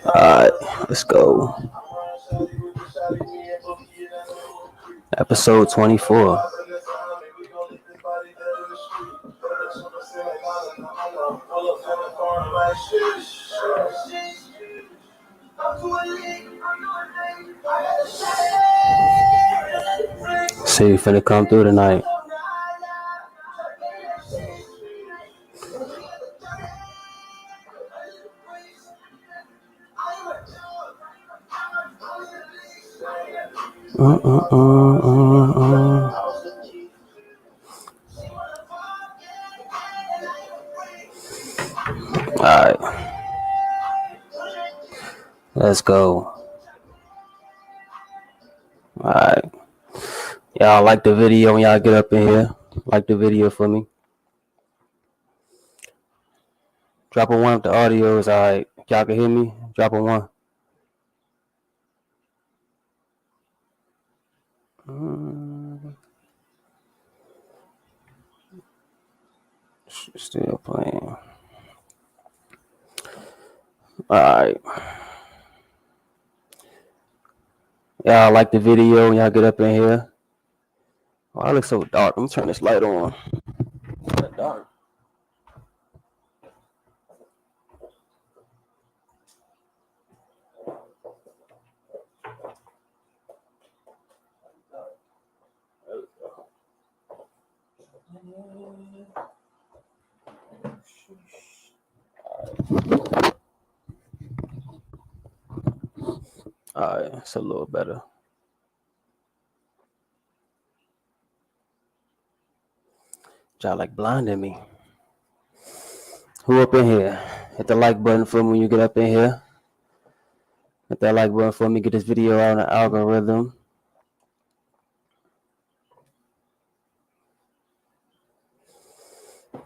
Alright, let's go. Episode 24. See you finna come through tonight. Alright. Let's go. Alright. Y'all like the video when y'all get up in here. Like the video for me. Drop a 1 if the audio is alright. If y'all can hear me, drop a 1. Still playing. Alright. Y'all like the video when y'all get up in here. Oh, I look so dark. Let me turn this light on. It's dark. Alright, it's a little better. Y'all like blinding me. Who up in here? Hit the like button for me when you get up in here. Hit that like button for me. Get this video out on the algorithm.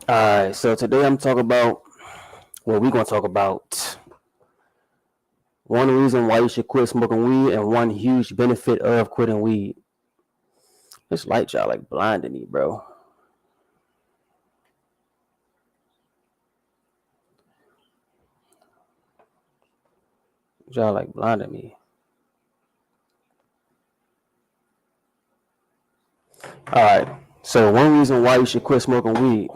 Alright, so today I'm talking about, we're going to talk about one reason why you should quit smoking weed and one huge benefit of quitting weed. This light y'all like blinding me, bro. Y'all like blinding me. Alright, so one reason why you should quit smoking weed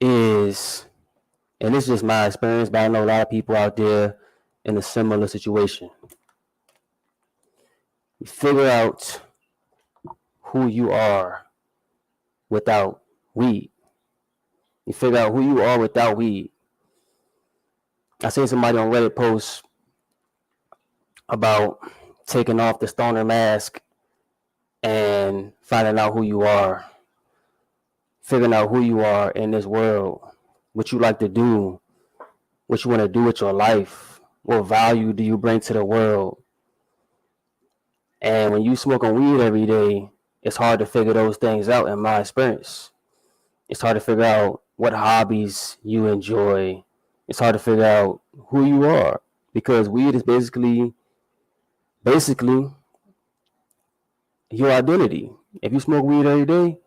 is, and this is just my experience, but I know a lot of people out there in a similar situation. You figure out who you are without weed. You figure out who you are without weed. I seen somebody on Reddit post about taking off the stoner mask and finding out who you are. Figuring out who you are in this world. What you like to do. What you want to do with your life. What value do you bring to the world? And when you smoking weed every day, it's hard to figure those things out in my experience. It's hard to figure out what hobbies you enjoy. It's hard to figure out who you are because weed is basically your identity. If you smoke weed every day,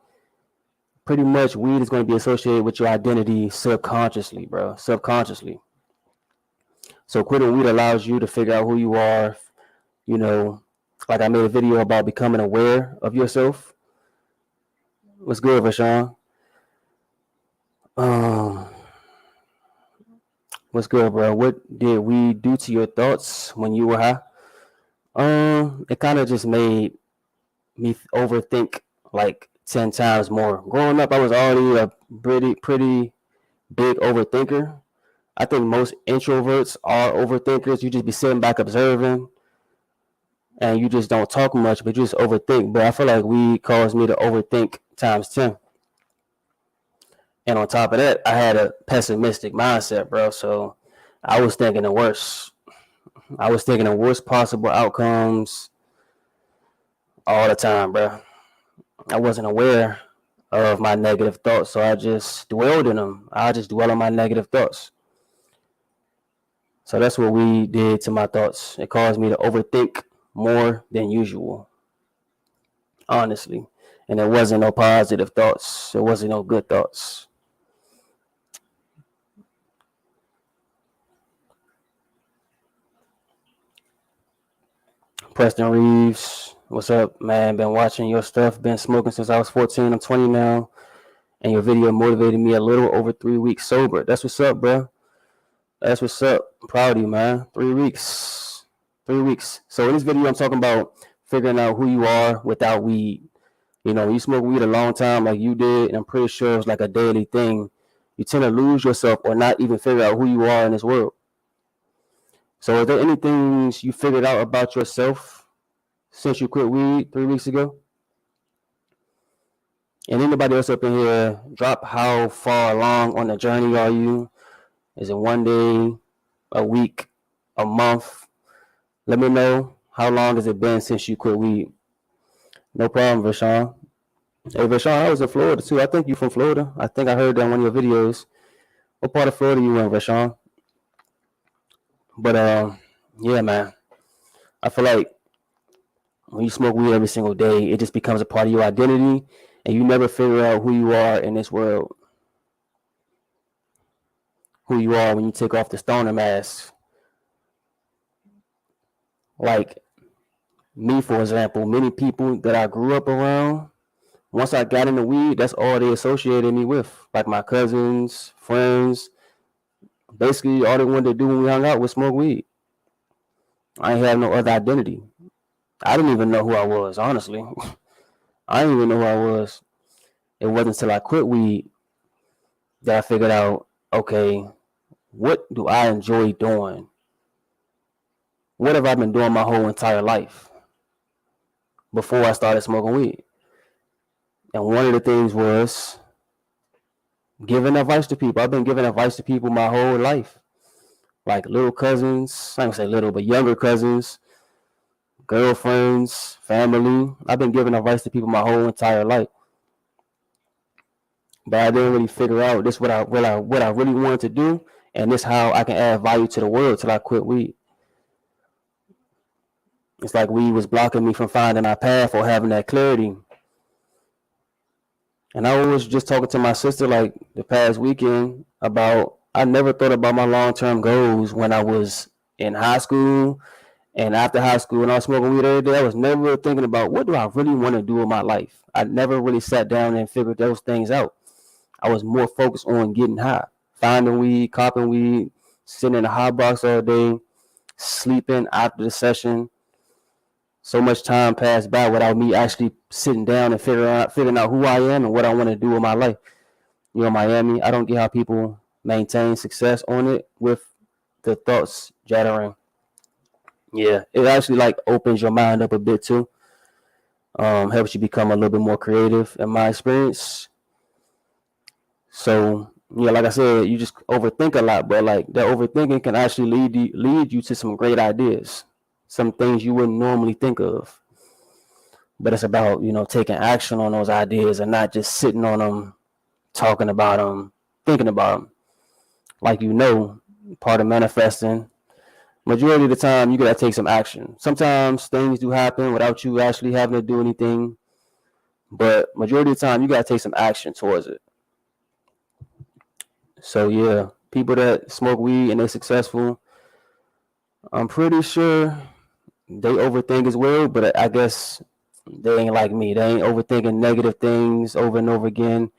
pretty much weed is going to be associated with your identity subconsciously, bro. Subconsciously. So quitting weed allows you to figure out who you are. You know, like I made a video about becoming aware of yourself. What's good, Rashawn? What's good, bro? What did weed do to your thoughts when you were high? It kind of just made me overthink like 10 times more. Growing up, I was already a pretty big overthinker. I think most introverts are overthinkers. You just be sitting back observing and you just don't talk much, but you just overthink. But I feel like weed caused me to overthink times 10. And on top of that, I had a pessimistic mindset, bro. So I was thinking the worst. I was thinking the worst possible outcomes all the time, bro. I wasn't aware of my negative thoughts, so I just dwelled in them. I just dwell on my negative thoughts. So that's what we did to my thoughts. It caused me to overthink more than usual, honestly. And it wasn't no positive thoughts. It wasn't no good thoughts. Preston Reeves, what's up, man? Been watching your stuff. Been smoking since I was 14. I'm 20 now. And your video motivated me a little over 3 weeks sober. That's what's up, bro. That's what's up. I'm proud of you, man. 3 weeks. 3 weeks. So in this video, I'm talking about figuring out who you are without weed. You know, you smoke weed a long time like you did, and I'm pretty sure it's like a daily thing. You tend to lose yourself or not even figure out who you are in this world. So are there any things you figured out about yourself since you quit weed 3 weeks ago? And anybody else up in here, drop how far along on the journey are you? Is it one day, a week, a month? Let me know how long has it been since you quit weed. No problem, Rashawn. Hey, Rashawn, I was in Florida too. I think you from Florida. I think I heard that on one of your videos. What part of Florida you in, Rashawn? But yeah, man. I feel like when you smoke weed every single day, it just becomes a part of your identity, and you never figure out who you are in this world. Who you are when you take off the stoner mask. Like me, for example, many people that I grew up around, once I got into weed, that's all they associated me with. Like my cousins, friends. Basically, all they wanted to do when we hung out was smoke weed. I ain't have no other identity. I didn't even know who I was, honestly. I didn't even know who I was. It wasn't until I quit weed that I figured out, okay, what do I enjoy doing? What have I been doing my whole entire life before I started smoking weed? And one of the things was giving advice to people. I've been giving advice to people my whole life. Like little cousins, I don't say little, but younger cousins, girlfriends, family. I've been giving advice to people my whole entire life. But I didn't really figure out this what I really wanted to do, and this how I can add value to the world till I quit weed. It's like weed was blocking me from finding my path or having that clarity. And I was just talking to my sister like the past weekend about I never thought about my long-term goals when I was in high school and after high school and I was smoking weed every day. I was never thinking about what do I really want to do with my life. I never really sat down and figured those things out. I was more focused on getting high, finding weed, copping weed, sitting in a hot box all day, sleeping after the session. So much time passed by without me actually sitting down and figuring out who I am and what I want to do with my life. You know, Miami, I don't get how people maintain success on it with the thoughts jattering. Yeah, it actually like opens your mind up a bit too. Helps you become a little bit more creative in my experience. So yeah, like I said, you just overthink a lot, but like that overthinking can actually lead you to some great ideas, some things you wouldn't normally think of. But it's about, you know, taking action on those ideas and not just sitting on them, talking about them, thinking about them. Like, you know, part of manifesting, majority of the time you gotta take some action. Sometimes things do happen without you actually having to do anything, but majority of the time you gotta take some action towards it. So yeah, people that smoke weed and they're successful, I'm pretty sure they overthink as well, but I guess they ain't like me. They ain't overthinking negative things over and over again,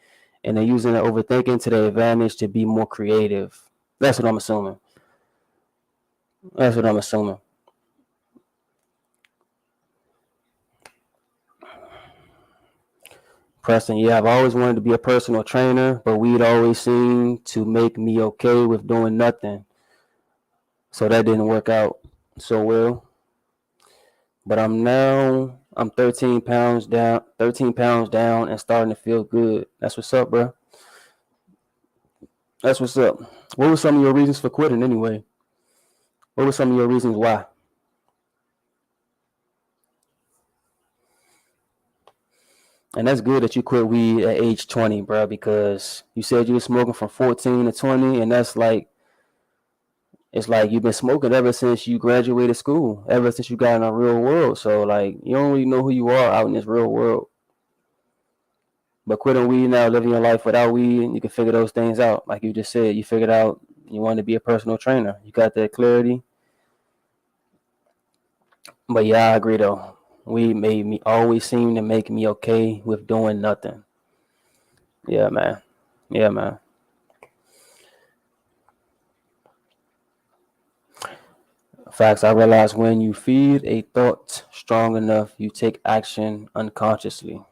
and they're using the overthinking to their advantage to be more creative. That's what I'm assuming. That's what I'm assuming. Preston, yeah, I've always wanted to be a personal trainer, but we'd always seem to make me okay with doing nothing. So that didn't work out so well. But I'm 13 pounds down and starting to feel good. That's what's up, bro. That's what's up. What were some of your reasons for quitting anyway? What were some of your reasons why? And that's good that you quit weed at age 20, bro, because you said you were smoking from 14 to 20, and that's like it's like you've been smoking ever since you graduated school, ever since you got in the real world. So like you don't really know who you are out in this real world. But quitting weed now, living your life without weed, you can figure those things out. Like you just said, you figured out you wanted to be a personal trainer. You got that clarity. But yeah, I agree though. Weed made me always seem to make me okay with doing nothing. Yeah, man. Yeah, man. Facts. I realize when you feed a thought strong enough, you take action unconsciously.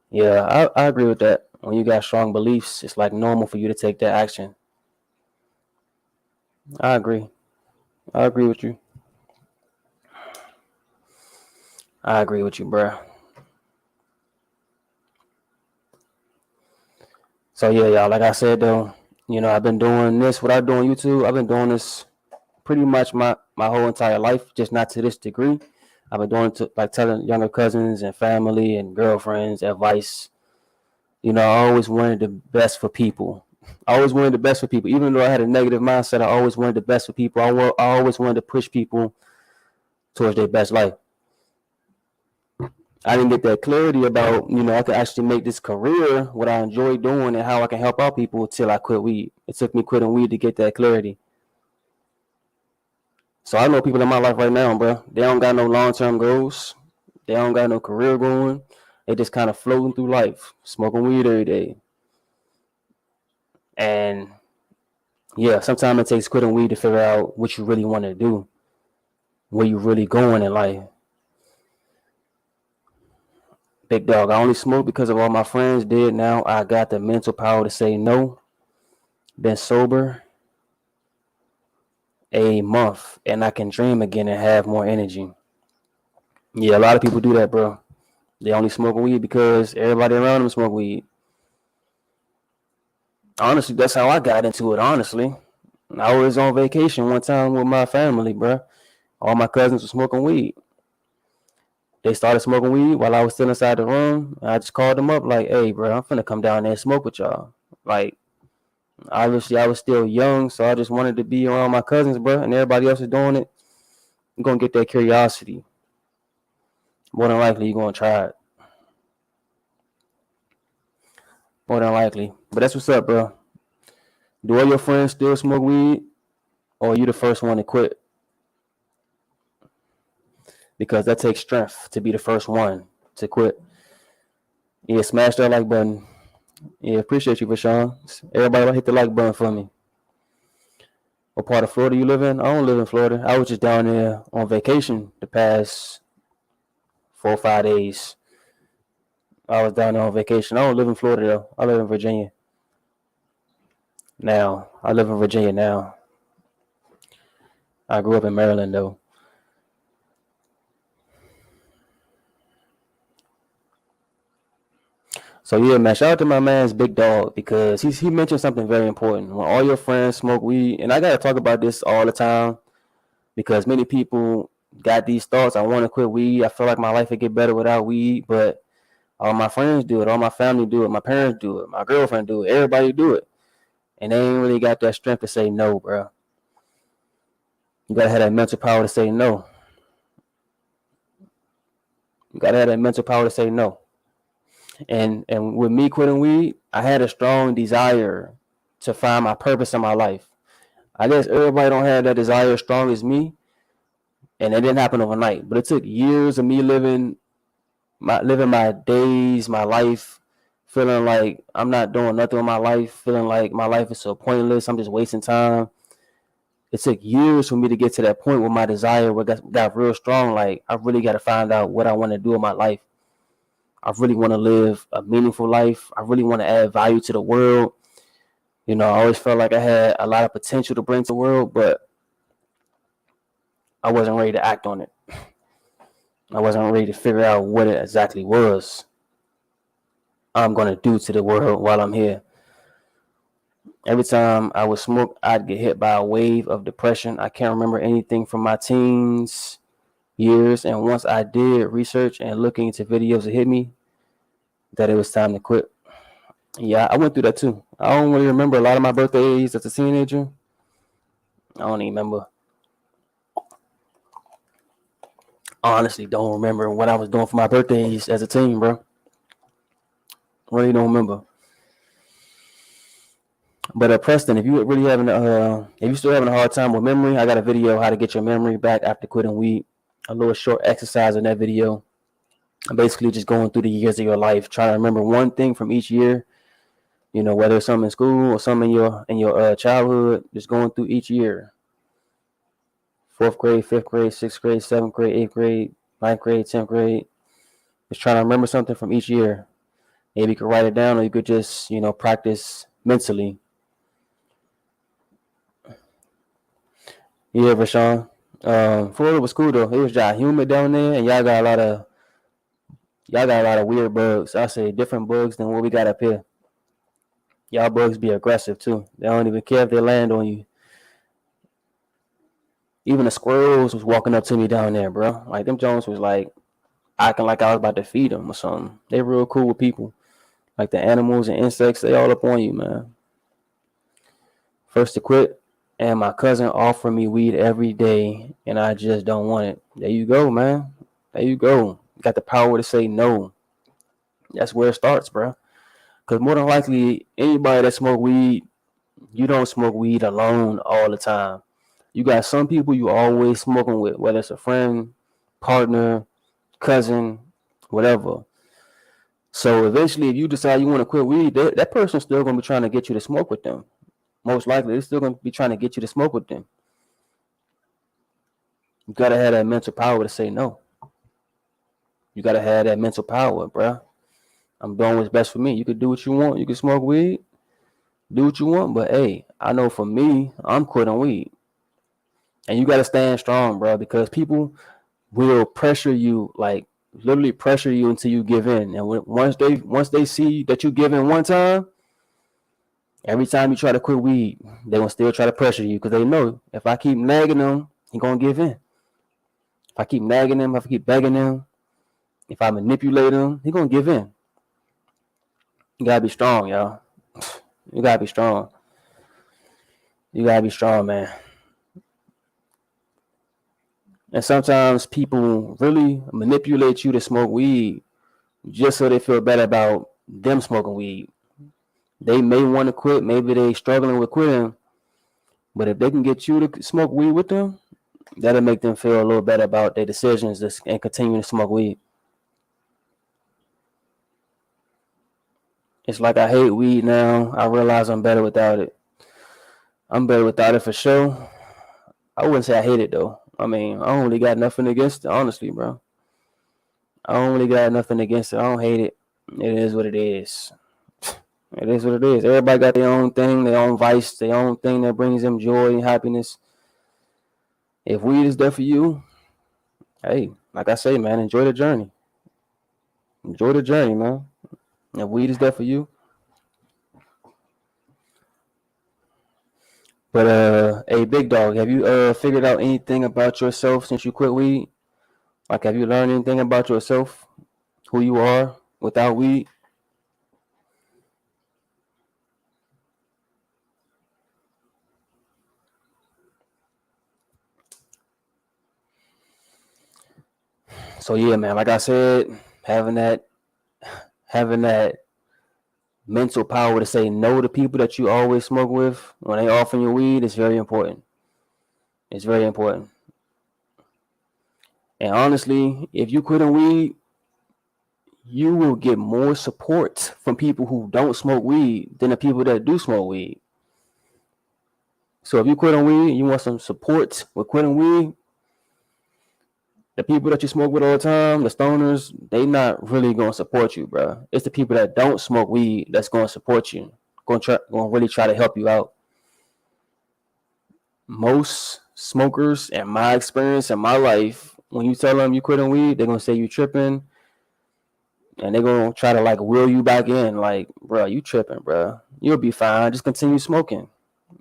Yeah, I agree with that. When you got strong beliefs, it's like normal for you to take that action. I agree. I agree with you. I agree with you, bruh. So yeah, y'all. Like I said though, I've been doing this without doing YouTube. I've been doing this pretty much my whole entire life, just not to this degree. I've been doing it to like telling younger cousins and family and girlfriends advice. I always wanted the best for people. I always wanted the best for people, even though I had a negative mindset. I always wanted the best for people. I always wanted to push people towards their best life. I didn't get that clarity about, I could actually make this career, what I enjoy doing, and how I can help out people until I quit weed. It took me quitting weed to get that clarity. So I know people in my life right now, bro. They don't got no long-term goals. They don't got no career going. They just kind of floating through life, smoking weed every day. And yeah, sometimes it takes quitting weed to figure out what you really want to do, where you really going in life. Big dog, I only smoke because of all my friends did. Now I got the mental power to say no. Been sober a month and I can dream again and have more energy. Yeah, a lot of people do that, bro. They only smoke weed because everybody around them smoke weed. Honestly, that's how I got into it, honestly. I was on vacation one time with my family, bro. All my cousins were smoking weed. They started smoking weed while I was still inside the room. I just called them up like, hey, bro, I'm finna come down there and smoke with y'all. Like, obviously, I was still young, so I just wanted to be around my cousins, bro, and everybody else is doing it. You're going to get that curiosity. More than likely, you're going to try it. More than likely. But that's what's up, bro. Do all your friends still smoke weed, or are you the first one to quit? Because that takes strength to be the first one to quit. Yeah, smash that like button. Yeah, appreciate you, Rashawn. Everybody hit the like button for me. What part of Florida you live in? I don't live in Florida. I was just down there on vacation the past 4 or 5 days. I was down there on vacation. I don't live in Florida though. I live in Virginia. Now, I live in Virginia now. I grew up in Maryland though. So yeah, man, shout out to my man's Big Dog because he mentioned something very important. When all your friends smoke weed, and I gotta talk about this all the time because many people got these thoughts. I want to quit weed. I feel like my life would get better without weed, but all my friends do it, all my family do it, my parents do it, my girlfriend do it, everybody do it, and they ain't really got that strength to say no, bro. You gotta have that mental power to say no. You gotta have that mental power to say no. And with me quitting weed, I had a strong desire to find my purpose in my life. I guess everybody don't have that desire as strong as me, and it didn't happen overnight. But it took years of me living my days, my life, feeling like I'm not doing nothing with my life, feeling like my life is so pointless. I'm just wasting time. It took years for me to get to that point where my desire got real strong. Like I really got to find out what I want to do in my life. I really want to live a meaningful life. I really want to add value to the world. I always felt like I had a lot of potential to bring to the world, but I wasn't ready to act on it. I wasn't ready to figure out what it exactly was I'm going to do to the world while I'm here. Every time I would smoke, I'd get hit by a wave of depression. I can't remember anything from my teens years. And once I did research and looking into videos, it hit me that it was time to quit. Yeah, I went through that too. I don't really remember a lot of my birthdays as a teenager. I don't even remember. Honestly, don't remember what I was doing for my birthdays as a teen, bro. Really don't remember. But Preston, if you really having if you still having a hard time with memory, I got a video how to get your memory back after quitting weed. A little short exercise in that video. Basically, just going through the years of your life, trying to remember one thing from each year. You know, whether it's something in school or something in your childhood, just going through each year. Fourth grade, fifth grade, sixth grade, seventh grade, eighth grade, ninth grade, 10th grade. Just trying to remember something from each year. Maybe you could write it down, or you could just, practice mentally. Yeah, Rashawn. Florida was cool though. It was just humid down there, and y'all got a lot of weird bugs. I say different bugs than what we got up here. Y'all bugs be aggressive too. They don't even care if they land on you. Even the squirrels was walking up to me down there, bro. Like them Jones was like acting like I was about to feed them or something. They real cool with people. Like the animals and insects, they all up on you, man. First to quit, and my cousin offered me weed every day, and I just don't want it. There you go, man. There you go. You got the power to say no. That's where it starts, bro. Because more than likely, anybody that smoke weed, you don't smoke weed alone all the time. You got some people you always smoking with, whether it's a friend, partner, cousin, whatever. So eventually, if you decide you want to quit weed, that person's still going to be trying to get you to smoke with them. Most likely, they're still going to be trying to get you to smoke with them. You got to have that mental power to say no. You got to have that mental power, bro. I'm doing what's best for me. You could do what you want. You can smoke weed, do what you want. But, hey, I know for me, I'm quitting weed. And you got to stand strong, bro, because people will pressure you, like literally pressure you until you give in. And once they see that you give in one time, every time you try to quit weed, they will still try to pressure you because they know if I keep nagging them, he gonna give in. If I keep nagging him, if I keep begging him, if I manipulate him, he gonna give in. You gotta be strong, y'all. You gotta be strong. You gotta be strong, man. And sometimes people really manipulate you to smoke weed just so they feel better about them smoking weed. They may want to quit. Maybe they struggling with quitting. But if they can get you to smoke weed with them, that'll make them feel a little better about their decisions and continue to smoke weed. It's like I hate weed now. I realize I'm better without it. I'm better without it for sure. I wouldn't say I hate it though. I mean, I don't really got nothing against it, honestly, bro. I don't really got nothing against it. I don't hate it. It is what it is. It is what it is. Everybody got their own thing, their own vice, their own thing that brings them joy and happiness. If weed is there for you, hey, like I say, man, enjoy the journey. Enjoy the journey, man. If weed is there for you. But hey, big dog, have you figured out anything about yourself since you quit weed? Like, have you learned anything about yourself, who you are without weed? So yeah, man, like I said, having that mental power to say no to people that you always smoke with when they offer you weed is very important. It's very important. And honestly, if you quit weed, you will get more support from people who don't smoke weed than the people that do smoke weed. So if you quit weed, you want some support with quitting weed, the people that you smoke with all the time, the stoners, they not really gonna support you, bro. It's the people that don't smoke weed that's gonna support you, gonna really try to help you out. Most smokers, in my experience in my life, when you tell them you quitting weed, they're gonna say you tripping, and they're gonna try to like will you back in, like, bro, you tripping, bro. You'll be fine. Just continue smoking.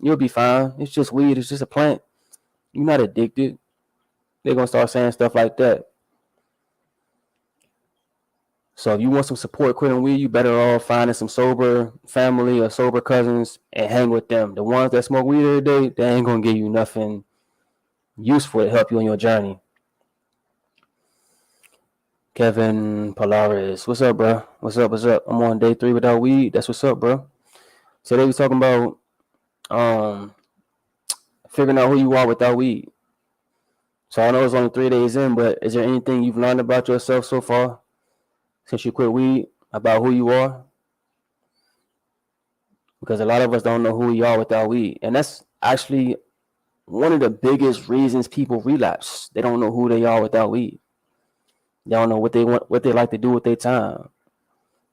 You'll be fine. It's just weed. It's just a plant. You're not addicted. They're gonna start saying stuff like that. So if you want some support quitting weed, you better off finding some sober family or sober cousins and hang with them. The ones that smoke weed every day, they ain't gonna give you nothing useful to help you on your journey. Kevin Polaris, what's up, bro? What's up? What's up? I'm on day 3 without weed. That's what's up, bro. Today we talking about figuring out who you are without weed. So I know it's only 3 days in, but is there anything you've learned about yourself so far since you quit weed about who you are? Because a lot of us don't know who we are without weed, and that's actually one of the biggest reasons people relapse. They don't know who they are without weed. They don't know what they want, what they like to do with their time.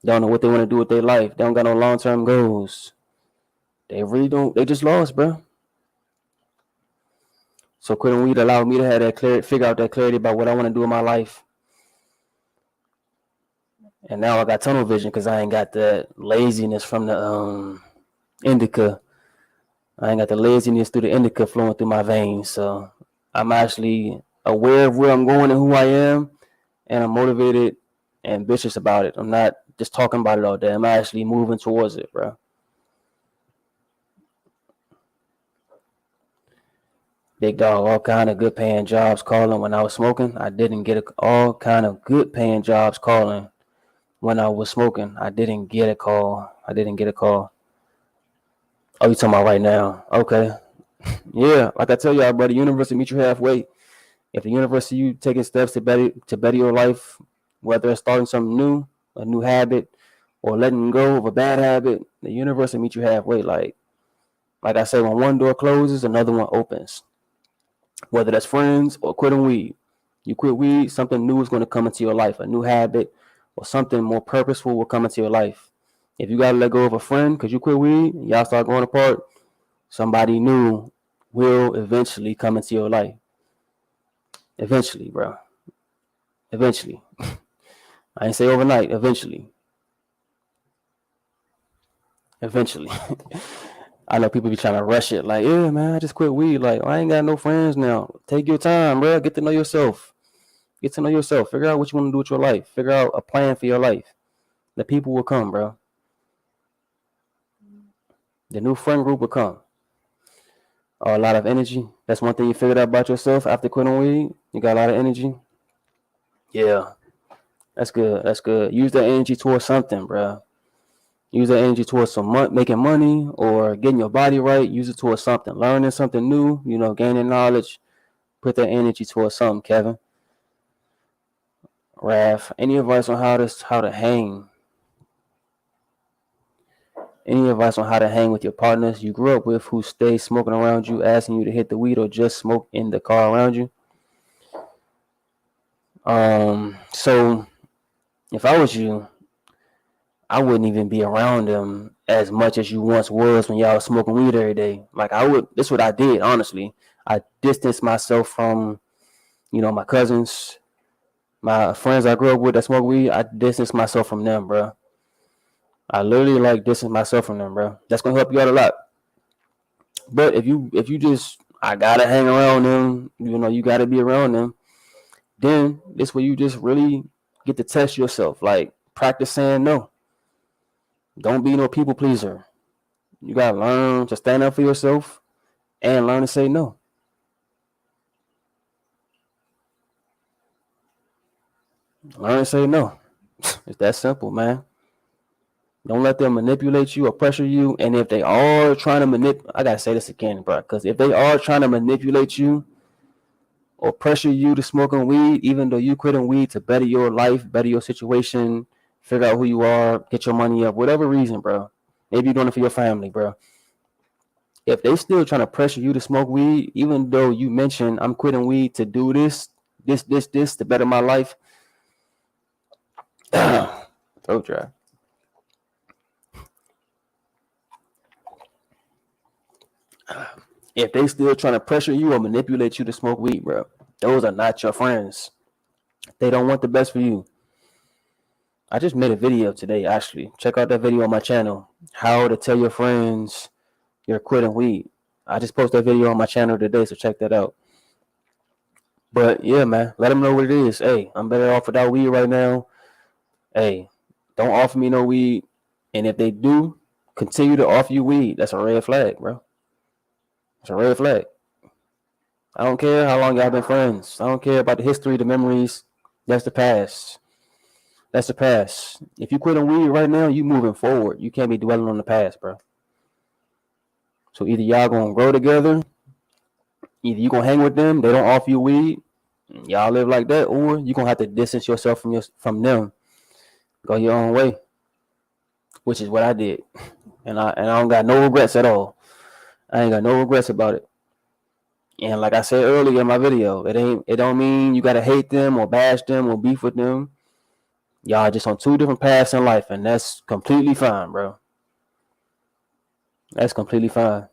They don't know what they want to do with their life. They don't got no long-term goals. They really don't. They just lost, bro. So quitting weed allowed me to have that clarity, figure out that clarity about what I want to do in my life. And now I got tunnel vision because I ain't got the laziness from the indica. I ain't got the laziness through the indica flowing through my veins. So I'm actually aware of where I'm going and who I am, and I'm motivated and ambitious about it. I'm not just talking about it all day. I'm actually moving towards it, bro. Big dog, all kind of good paying jobs calling when I was smoking. I didn't get all kind of good paying jobs calling when I was smoking. I didn't get a call. Oh, you talking about right now? Okay. Yeah, like I tell y'all, bro, the universe will meet you halfway. If the universe see you taking steps to better your life, whether it's starting something new, a new habit, or letting go of a bad habit, the universe will meet you halfway. Like I say, when one door closes, another one opens. Whether that's friends or quitting weed. You quit weed, something new is going to come into your life. A new habit or something more purposeful will come into your life. If you got to let go of a friend because you quit weed, y'all start going apart, somebody new will eventually come into your life. Eventually, bro. Eventually. I ain't say overnight. Eventually. I know people be trying to rush it. Like, yeah, man, I just quit weed. Like, I ain't got no friends now. Take your time, bro. Get to know yourself. Figure out what you want to do with your life. Figure out a plan for your life. The people will come, bro. The new friend group will come. A lot of energy. That's one thing you figured out about yourself after quitting weed. You got a lot of energy. Yeah, that's good. That's good. Use that energy towards something, bro. Use that energy towards making money or getting your body right. Use it towards something. Learning something new, gaining knowledge. Put that energy towards something, Kevin. Raph, any advice on how to hang? Any advice on how to hang with your partners you grew up with who stay smoking around you, asking you to hit the weed or just smoke in the car around you? So if I was you, I wouldn't even be around them as much as you once was when y'all was smoking weed every day. Like this is what I did, honestly. I distanced myself from, my cousins, my friends I grew up with that smoke weed. I distanced myself from them, bro. I literally distance myself from them, bro. That's gonna help you out a lot. But if you just I gotta hang around them, you gotta be around them, then this way you just really get to test yourself. Like practice saying no. Don't be no people pleaser. You gotta learn to stand up for yourself and learn to say no. Learn to say no. It's that simple, man. Don't let them manipulate you or pressure you. And if they are trying to I gotta say this again, bro, because if they are trying to manipulate you or pressure you to smoking weed, even though you quitting weed to better your life, better your situation, figure out who you are, get your money up, whatever reason, bro. Maybe you're doing it for your family, bro. If they still trying to pressure you to smoke weed, even though you mentioned I'm quitting weed to do this to better my life, throat dry. If they still trying to pressure you or manipulate you to smoke weed, bro, those are not your friends. They don't want the best for you. I just made a video today, actually. Check out that video on my channel. How to tell your friends you're quitting weed. I just posted that video on my channel today, so check that out. But yeah, man, let them know what it is. Hey, I'm better off without weed right now. Hey, don't offer me no weed. And if they do continue to offer you weed, that's a red flag, bro. It's a red flag. I don't care how long y'all been friends. I don't care about the history, the memories. That's the past. That's the past. If you quit on weed right now, you moving forward. You can't be dwelling on the past, bro. So either y'all gonna grow together, either you gonna hang with them, they don't offer you weed, y'all live like that, or you gonna have to distance yourself from them, go your own way, which is what I did, and I don't got no regrets at all. I ain't got no regrets about it. And like I said earlier in my video, it don't mean you gotta hate them or bash them or beef with them. Y'all just on two different paths in life, and that's completely fine, bro. That's completely fine.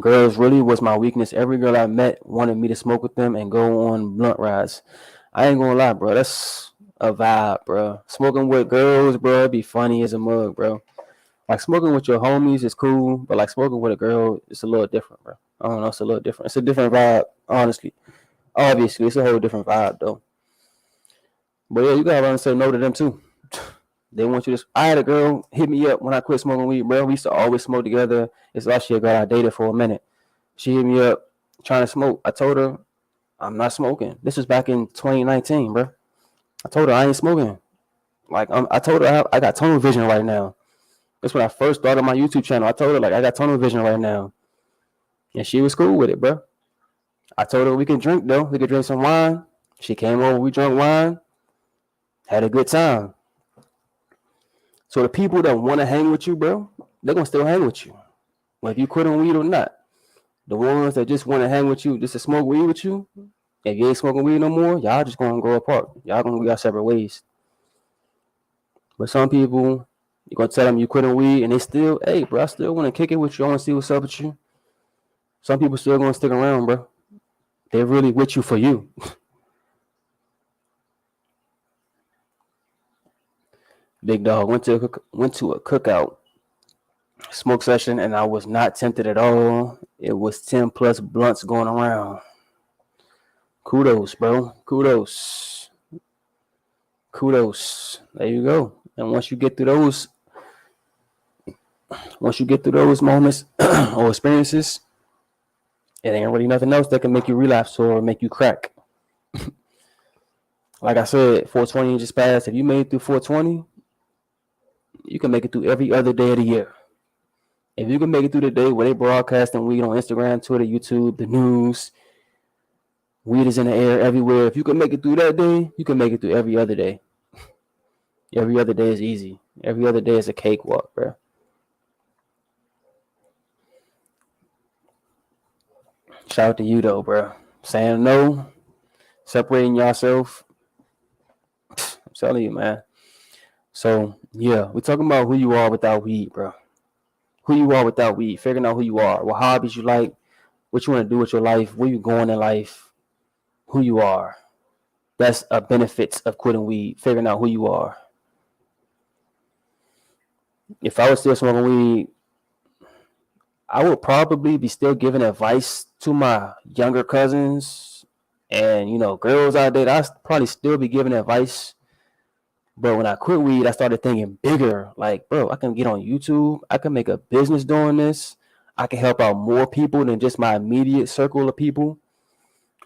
Girls really was my weakness. Every girl I met wanted me to smoke with them and go on blunt rides. I ain't gonna lie, bro. That's a vibe, bro. Smoking with girls, bro, be funny as a mug, bro. Like smoking with your homies is cool, but like smoking with a girl, it's a little different, bro. I don't know, it's a little different. It's a different vibe, honestly. Obviously, it's a whole different vibe, though. But yeah, you gotta learn to say no to them too. They want you to. I had a girl hit me up when I quit smoking weed, bro. We used to always smoke together. It's actually a girl I dated for a minute. She hit me up trying to smoke. I told her I'm not smoking. This was back in 2019, bro. I told her I ain't smoking. Like I told her I got tunnel vision right now. That's when I first started my YouTube channel. I told her like I got tunnel vision right now, and she was cool with it, bro. I told her we could drink though. We could drink some wine. She came over. We drank wine. Had a good time. So the people that want to hang with you, bro, they're gonna still hang with you, whether you quit on weed or not. The ones that just want to hang with you, just to smoke weed with you, if you ain't smoking weed no more, y'all just gonna grow apart. Y'all gonna go separate ways. But some people, you're gonna tell them you quit on weed, and they still, hey, bro, I still want to kick it with you. I want to see what's up with you. Some people still gonna stick around, bro. They're really with you for you. Big dog went to a cookout smoke session, and I was not tempted at all. It was 10 plus blunts going around. Kudos, bro. Kudos. There you go. And once you get through those moments or experiences, it ain't really nothing else that can make you relapse or make you crack. Like I said, 420 just passed. If you made it through 420, you can make it through every other day of the year. If you can make it through the day where they broadcasting weed on Instagram, Twitter, YouTube, the news, weed is in the air everywhere. If you can make it through that day, you can make it through every other day. Every other day is easy. Every other day is a cakewalk, bro. Shout out to you though, bro. Saying no, separating yourself. I'm telling you, man. So yeah, we're talking about who you are without weed, bro. Who you are without weed. Figuring out who you are, what hobbies you like, what you want to do with your life, where you going in life, who you are. That's a benefit of quitting weed. Figuring out who you are. If I was still smoking weed, I would probably be still giving advice to my younger cousins and, girls out there. I'd probably still be giving advice. But when I quit weed, I started thinking bigger. Like, bro, I can get on YouTube. I can make a business doing this. I can help out more people than just my immediate circle of people.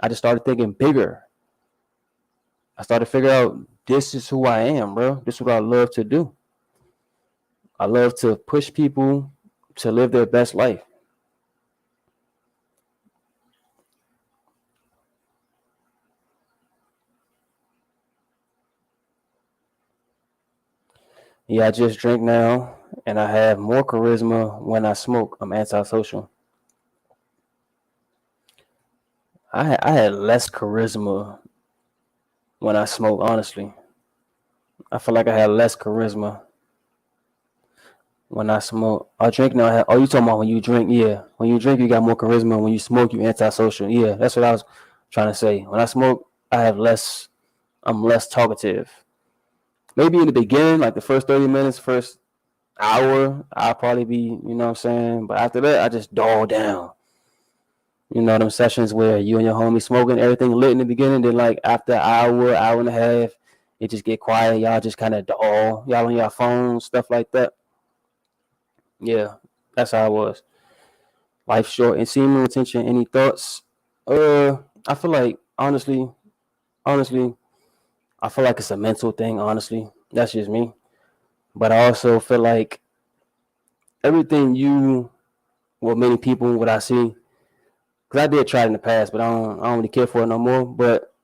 I just started thinking bigger. I started figuring out this is who I am, bro. This is what I love to do. I love to push people to live their best life. Yeah, I just drink now, and I have more charisma when I smoke. I'm antisocial. I had less charisma when I smoke, honestly. I feel like I had less charisma when I smoke. I drink now. Oh, you talking about when you drink? Yeah. When you drink, you got more charisma. When you smoke, you antisocial. Yeah, that's what I was trying to say. When I smoke, I'm less talkative. Maybe in the beginning, like the first 30 minutes, first hour, I'll probably be, you know what I'm saying? But after that, I just dull down. You know, them sessions where you and your homie smoking, everything lit in the beginning, then like after an hour, hour and a half, it just get quiet. Y'all just kind of dull. Y'all on your phones, stuff like that. Yeah, that's how it was. Life short and semen retention. Any thoughts? I feel like honestly, I feel like it's a mental thing. Honestly, that's just me. But I also feel like everything well, many people, what I see, because I did try it in the past, but I don't really care for it no more. But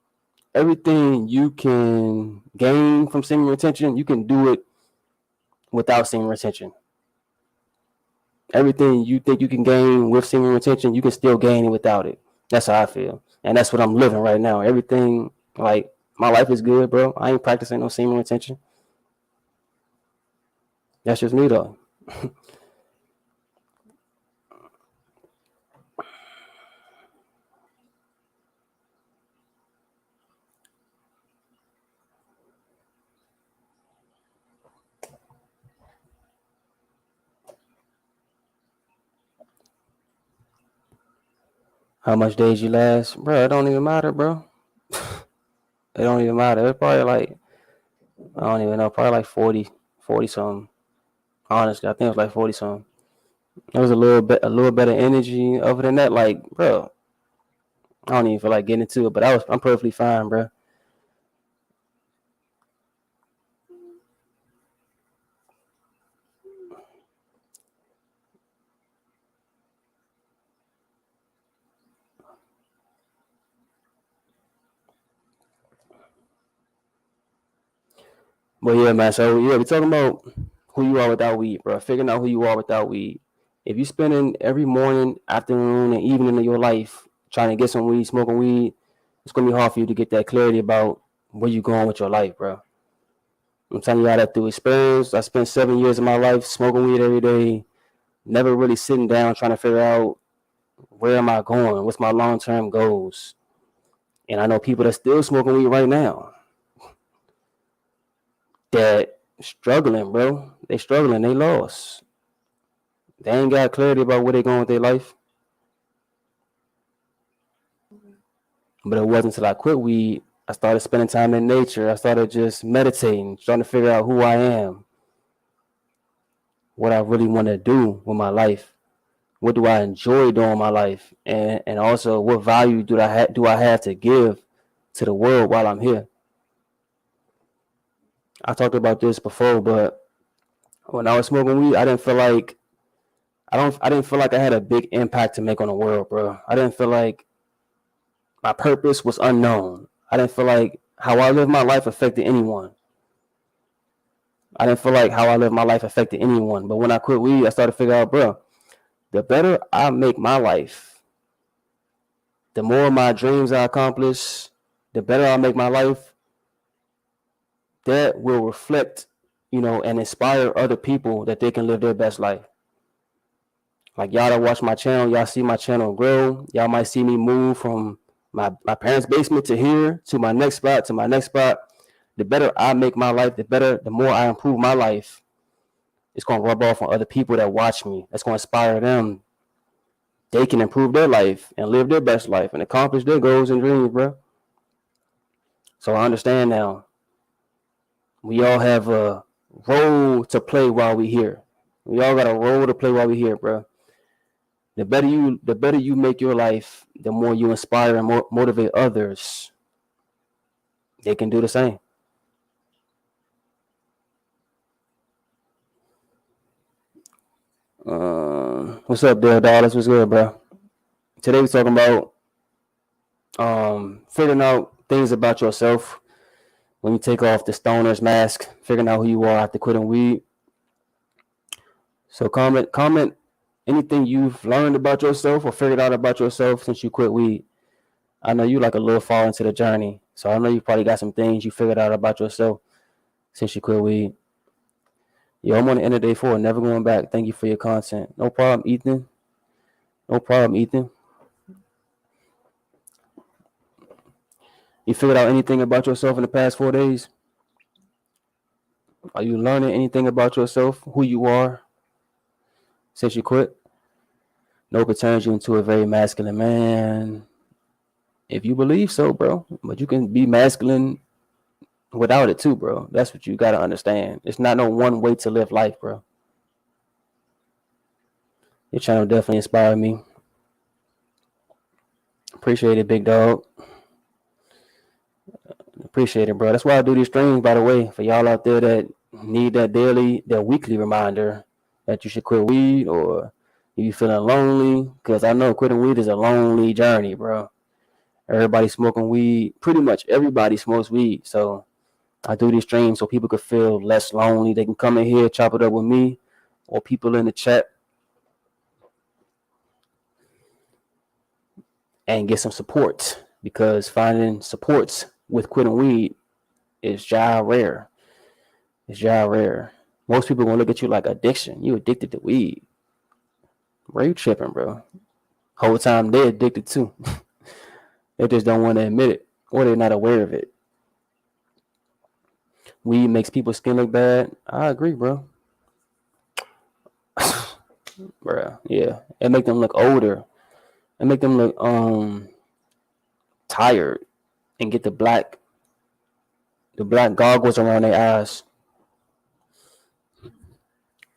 everything you can gain from semen retention, you can do it without semen retention. Everything you think you can gain with semen retention, you can still gain it without it. That's how I feel, and that's what I'm living right now. Everything, like, my life is good, bro. I ain't practicing no semen retention. That's just me though. How much days you last, bro? It don't even matter, bro. It don't even matter. It's probably like, I don't even know, probably like 40 something. Honestly, I think it was like 40 something. It was a little better energy. Other than that, like, bro, I don't even feel like getting into it. But I'm perfectly fine, bro. But yeah, man. So yeah, we're talking about who you are without weed, bro. Figuring out who you are without weed. If you spending every morning, afternoon, and evening of your life trying to get some weed, smoking weed, it's gonna be hard for you to get that clarity about where you going with your life, bro. I'm telling you all that through experience. I spent 7 years of my life smoking weed every day, never really sitting down trying to figure out where am I going, what's my long term goals. And I know people that still smoking weed right now that struggling, bro. They struggling, they lost. They ain't got clarity about where they going with their life. But it wasn't until I quit weed, I started spending time in nature. I started just meditating, trying to figure out who I am, what I really want to do with my life. What do I enjoy doing in my life? And also what value do I have to give to the world while I'm here? I talked about this before, but when I was smoking weed, I didn't feel like I had a big impact to make on the world, bro. I didn't feel like my purpose was unknown. I didn't feel like how I lived my life affected anyone. I didn't feel like how I lived my life affected anyone. But when I quit weed, I started to figure out, bro, the better I make my life, the more my dreams I accomplish, the better I make my life, that will reflect, and inspire other people that they can live their best life. Like y'all that watch my channel, y'all see my channel grow. Y'all might see me move from my parents' basement to here, to my next spot, to my next spot. The better I make my life, the more I improve my life, it's gonna rub off on other people that watch me. That's gonna inspire them. They can improve their life and live their best life and accomplish their goals and dreams, bro. So I understand now. We all have a role to play while we here. We all got a role to play while we here, bro. The better you make your life, the more you inspire and motivate others. They can do the same. What's up, Dale Dollars? What's good, bro? Today we're talking about figuring out things about yourself when you take off the stoner's mask, figuring out who you are after quitting weed. So comment anything you've learned about yourself or figured out about yourself since you quit weed. I know you like a little far into the journey, so I know you probably got some things you figured out about yourself since you quit weed. Yo, I'm on the end of day 4, never going back. Thank you for your content. No problem, Ethan. No problem, Ethan. You figured out anything about yourself in the past 4 days? Are you learning anything about yourself, who you are, since you quit? Nope, it turns you into a very masculine man. If you believe so, bro. But you can be masculine without it too, bro. That's what you gotta understand. It's not no one way to live life, bro. Your channel definitely inspired me. Appreciate it, big dog. Appreciate it, bro. That's why I do these streams, by the way, for y'all out there that need that weekly reminder that you should quit weed, or if you feeling lonely, because I know quitting weed is a lonely journey, bro. Everybody smoking weed. Pretty much everybody smokes weed. So I do these streams so people could feel less lonely. They can come in here, chop it up with me, or people in the chat, and get some support, because finding supports with quitting weed is rare. It's rare. Most people gonna look at you like addiction. You addicted to weed. Bro, you tripping, bro. Whole time they addicted too. They just don't want to admit it, or they're not aware of it. Weed makes people's skin look bad. I agree, bro. Bro, yeah. It make them look older. It make them look tired, and get the black goggles around their eyes.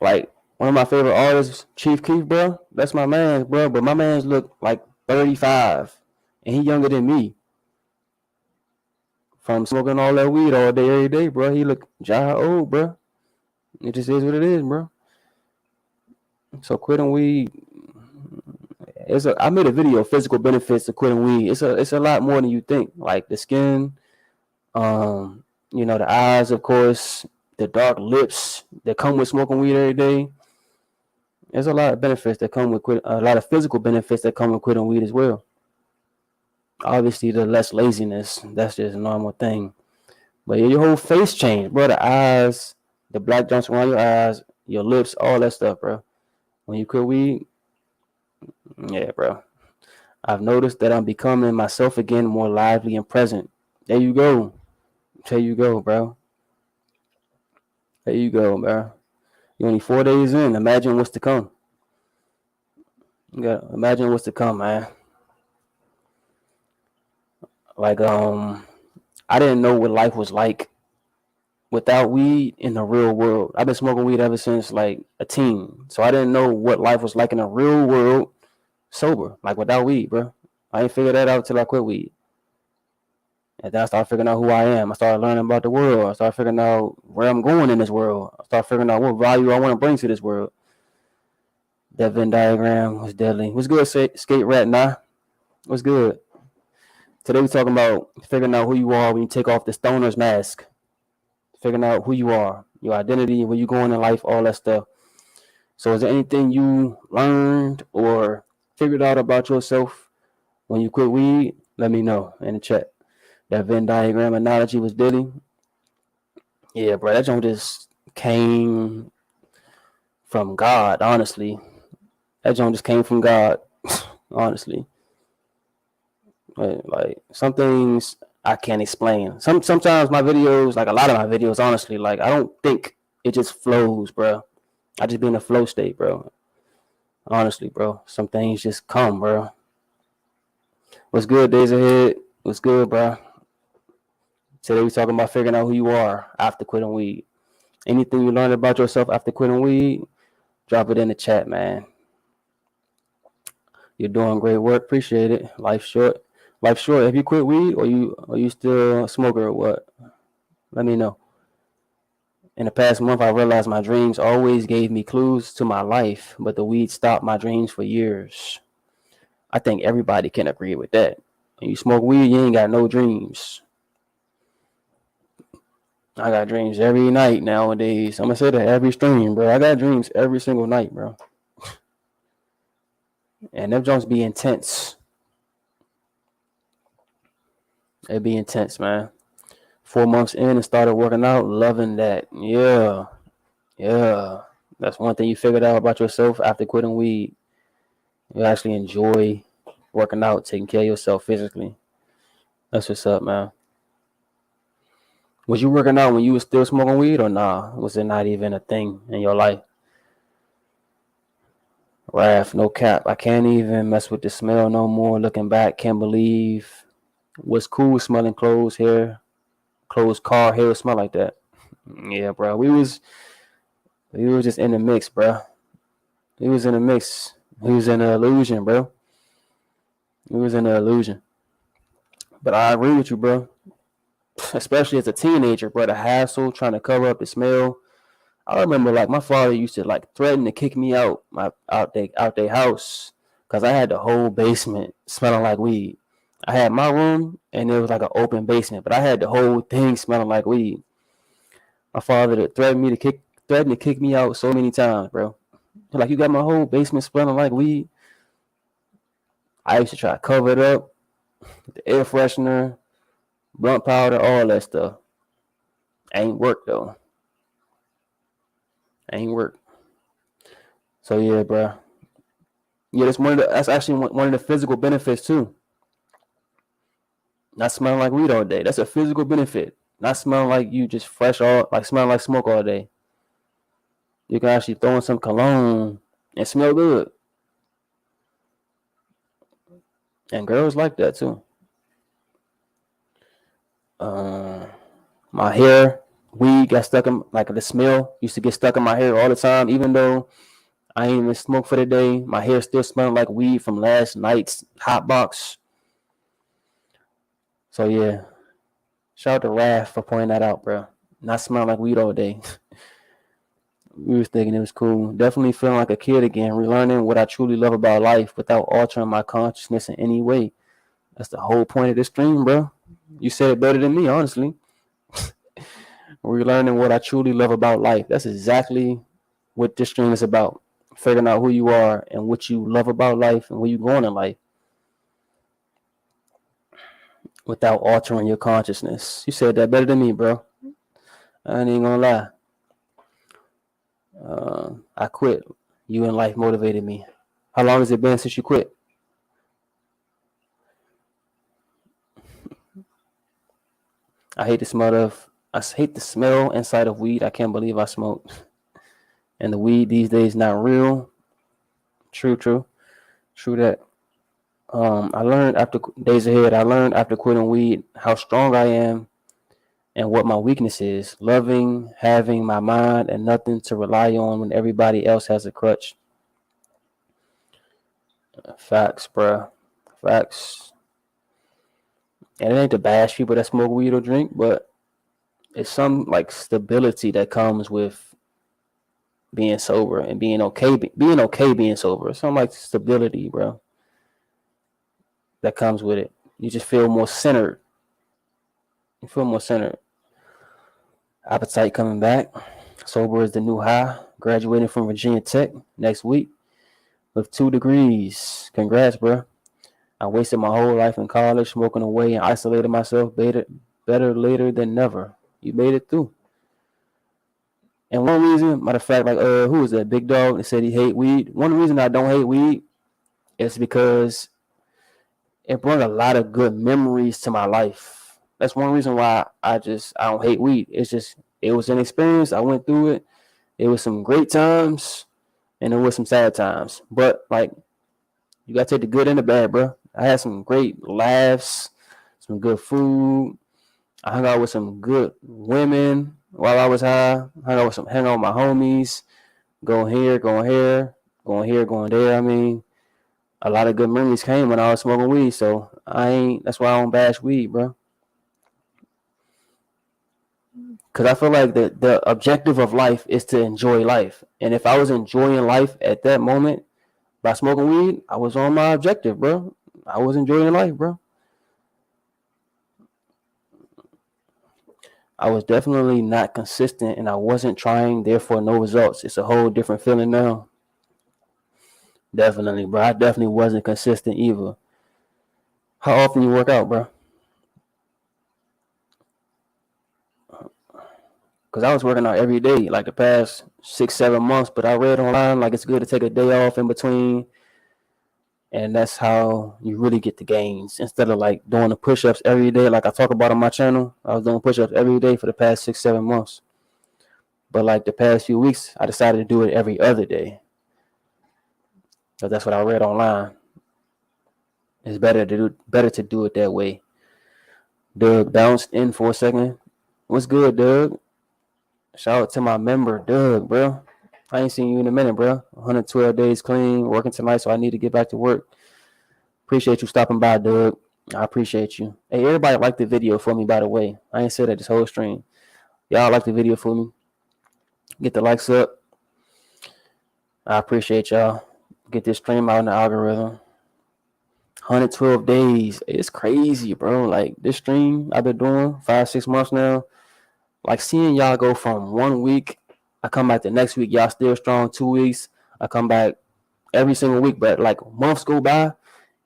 Like one of my favorite artists, Chief Keef, bro. That's my man's, bro. But my man's look like 35, and he younger than me. From smoking all that weed all day, every day, bro. He look old, bro. It just is what it is, bro. So quitting weed, I made a video, physical benefits of quitting weed. It's a lot more than you think. Like the skin, the eyes, of course, the dark lips that come with smoking weed every day. There's a lot of benefits that come with a lot of physical benefits that come with quitting weed as well. Obviously, the less laziness, that's just a normal thing. But your whole face changed, bro. The eyes, the black jumps around your eyes, your lips, all that stuff, bro. When you quit weed, yeah, bro. I've noticed that I'm becoming myself again, more lively and present. There you go. There you go, bro. There you go, bro. You're only 4 days in. Imagine what's to come. You gotta imagine what's to come, man. Like, I didn't know what life was like without weed in the real world. I've been smoking weed ever since like a teen. So I didn't know what life was like in the real world sober, like without weed, bro. I ain't figured that out till I quit weed. And then I started figuring out who I am. I started learning about the world. I started figuring out where I'm going in this world. I started figuring out what value I want to bring to this world. That Venn diagram was deadly. What's good, Skate Rat? Nah. What's good? Today we're talking about figuring out who you are when you take off the stoner's mask. Figuring out who you are, your identity, where you're going in life, all that stuff. So is there anything you learned or figured out about yourself when you quit weed? Let me know in the chat. That Venn diagram analogy was deadly. Yeah, bro, that joint just came from God, honestly. That joint just came from God, honestly. Like some things I can't explain. Sometimes my videos, like a lot of my videos, honestly, like I don't think, it just flows, bro. I just be in a flow state, bro. Honestly, bro. Some things just come, bro. What's good, days ahead? What's good, bro? Today we talking about figuring out who you are after quitting weed. Anything you learned about yourself after quitting weed, drop it in the chat, man. You're doing great work. Appreciate it. Life short. Life short. Have you quit weed, or you still a smoker, or what? Let me know. In the past month, I realized my dreams always gave me clues to my life, but the weed stopped my dreams for years. I think everybody can agree with that. When you smoke weed, you ain't got no dreams. I got dreams every night nowadays. I'm gonna say that every stream, bro. I got dreams every single night, bro. And them joints be intense. They be intense, man. 4 months in and started working out, loving that. Yeah. That's one thing you figured out about yourself after quitting weed. You actually enjoy working out, taking care of yourself physically. That's what's up, man. Was you working out when you was still smoking weed, or nah? Was it not even a thing in your life? Raph, no cap. I can't even mess with the smell no more. Looking back, can't believe what's cool smelling clothes, hair, clothes, car, hair smell like that. Yeah, bro. We was just in the mix, bro. We was in the mix. We was in an illusion, bro. We was in an illusion. But I agree with you, bro. Especially as a teenager, bro. The hassle, trying to cover up the smell. I remember like my father used to like threaten to kick me out their house because I had the whole basement smelling like weed. I had my room and it was like an open basement, but I had the whole thing smelling like weed. My father threatened to kick me out so many times, bro. Like you got my whole basement smelling like weed. I used to try to cover it up, with the air freshener, blunt powder, all that stuff. Ain't work though. Ain't work. So yeah, bro. Yeah, that's actually one of the physical benefits too. Not smelling like weed all day. That's a physical benefit. Not smelling like you just fresh all like smelling like smoke all day. You can actually throw in some cologne and smell good. And girls like that too. Uh, my hair, weed got stuck in like the smell used to get stuck in my hair all the time. Even though I ain't even smoked for the day, my hair still smelling like weed from last night's hot box. So yeah, shout out to Raph for pointing that out, bro. Not smelling like weed all day. We was thinking it was cool. Definitely feeling like a kid again, relearning what I truly love about life without altering my consciousness in any way. That's the whole point of this stream, bro. You said it better than me, honestly. Relearning what I truly love about life. That's exactly what this stream is about. Figuring out who you are and what you love about life and where you're going in life without altering your consciousness. You said that better than me, bro. I ain't gonna lie. I quit. You in life motivated me. How long has it been since you quit? I hate the smell inside of weed. I can't believe I smoked. And the weed these days not real. True that. I learned after days ahead. I learned after quitting weed how strong I am and what my weakness is. Loving, having my mind, and nothing to rely on when everybody else has a crutch. Facts, bruh. Facts. And it ain't to bash people that smoke weed or drink, but it's some like stability that comes with being sober and being okay being sober. Some like stability, bro, that comes with it. You just feel more centered. You feel more centered. Appetite coming back. Sober is the new high. Graduating from Virginia Tech next week with 2 degrees. Congrats, bro. I wasted my whole life in college smoking away and isolated myself better later than never. You made it through. And one reason, matter of fact, like who was that big dog that said he hate weed? One reason I don't hate weed is because it brought a lot of good memories to my life. That's one reason why I don't hate weed. It's just it was an experience. I went through it. It was some great times and there was some sad times. But like you gotta take the good and the bad, bro. I had some great laughs, some good food. I hung out with some good women while I was high. Hung out with my homies. Going here, going here, going here, going there. I mean, a lot of good memories came when I was smoking weed. So that's why I don't bash weed, bro. Cause I feel like the objective of life is to enjoy life. And if I was enjoying life at that moment by smoking weed, I was on my objective, bro. I was enjoying life, bro. I was definitely not consistent and I wasn't trying, therefore no results. It's a whole different feeling now. Definitely, bro. I definitely wasn't consistent either. How often you work out, bro? Because I was working out every day, like the past 6, 7 months, but I read online like it's good to take a day off in between. And that's how you really get the gains. Instead of like doing the push-ups every day, like I talk about on my channel, I was doing push-ups every day for the past 6, 7 months. But like the past few weeks, I decided to do it every other day. So that's what I read online. It's better to do it that way. Doug bounced in for a second. What's good, Doug? Shout out to my member, Doug, bro. I ain't seen you in a minute, bro. 112 days clean, working tonight, so I need to get back to work. Appreciate you stopping by, Doug. I appreciate you. Hey, everybody like the video for me, by the way. I ain't said that this whole stream. Y'all like the video for me. Get the likes up. I appreciate y'all. Get this stream out in the algorithm. 112 days. It's crazy, bro. Like this stream I've been doing 5-6 months now. Like seeing y'all go from 1 week, I come back the next week, y'all still strong. 2 weeks, I come back every single week. But like months go by,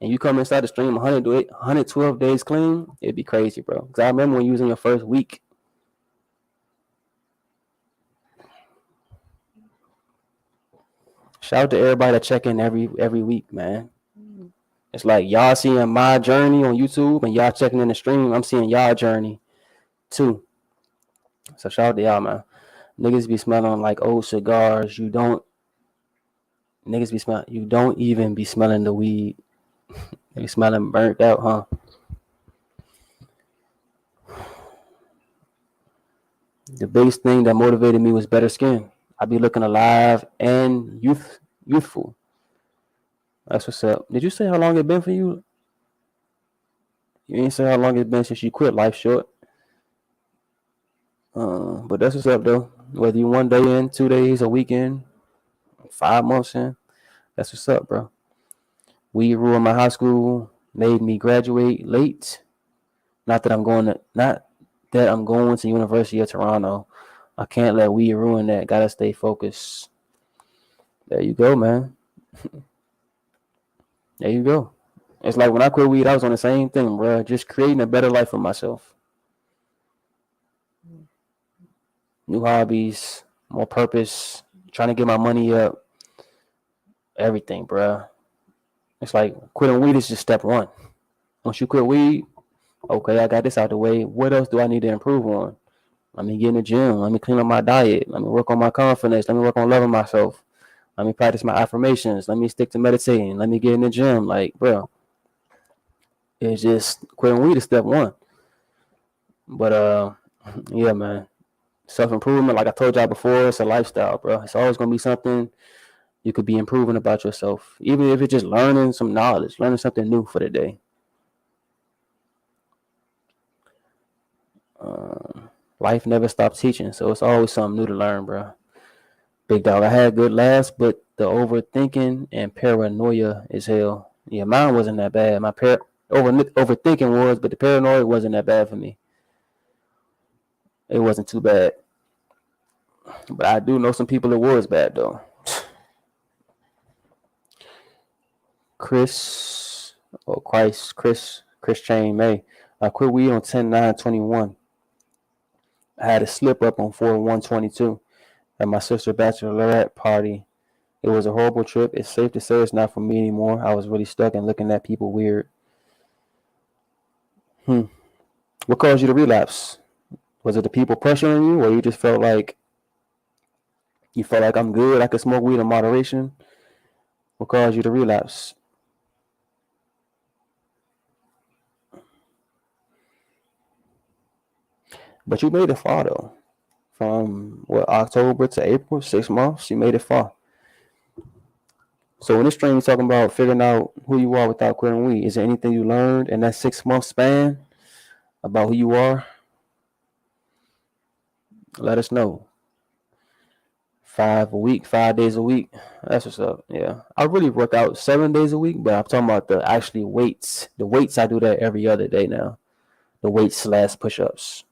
and you come inside the stream 112 days clean, it'd be crazy, bro. Because I remember when you was in your first week. Shout out to everybody that check in every week, man. It's like y'all seeing my journey on YouTube and y'all checking in the stream. I'm seeing y'all journey too. So shout out to y'all, man. Niggas be smelling like old cigars. You don't even be smelling the weed. They be smelling burnt out, huh? The biggest thing that motivated me was better skin. I be looking alive and youthful. That's what's up. Did you say how long it been for you? You ain't say how long it been since you quit Life Short. But that's what's up though. Whether you 1 day in, 2 days, a weekend, 5 months in, that's what's up, bro. Weed rule in my high school made me graduate late. Not that I'm going to University of Toronto. I can't let weed ruin that. Gotta stay focused. There you go, man. There you go. It's like when I quit weed, I was on the same thing, bro. Just creating a better life for myself. New hobbies, more purpose, trying to get my money up. Everything, bro. It's like quitting weed is just step one. Once you quit weed, okay, I got this out the way. What else do I need to improve on? Let me get in the gym. Let me clean up my diet. Let me work on my confidence. Let me work on loving myself. Let me practice my affirmations. Let me stick to meditating. Let me get in the gym. Like, bro, it's just quitting weed is step one. But yeah, man. Self-improvement, like I told y'all before, it's a lifestyle, bro. It's always gonna be something you could be improving about yourself. Even if it's just learning some knowledge, learning something new for the day. Life never stops teaching, so it's always something new to learn, bro. Big dog, I had good laughs, but the overthinking and paranoia is hell. Yeah, mine wasn't that bad. My overthinking was, but the paranoia wasn't that bad for me. It wasn't too bad. But I do know some people it was bad though. Chris Chain May. I quit weed on 10/9/21. I had a slip up on 4/1/22 at my sister's bachelorette party. It was a horrible trip. It's safe to say it's not for me anymore. I was really stuck and looking at people weird. What caused you to relapse? Was it the people pressuring you, or you just felt like I'm good, I could smoke weed in moderation? What caused you to relapse? But you made it far though. From October to April, 6 months, you made it far. So in this stream, you're talking about figuring out who you are without quitting weed. Is there anything you learned in that 6 month span about who you are? Let us know. 5 days a week. That's what's up. Yeah. I really work out 7 days a week, but I'm talking about the actually weights. The weights, I do that every other day now. The weights / push-ups.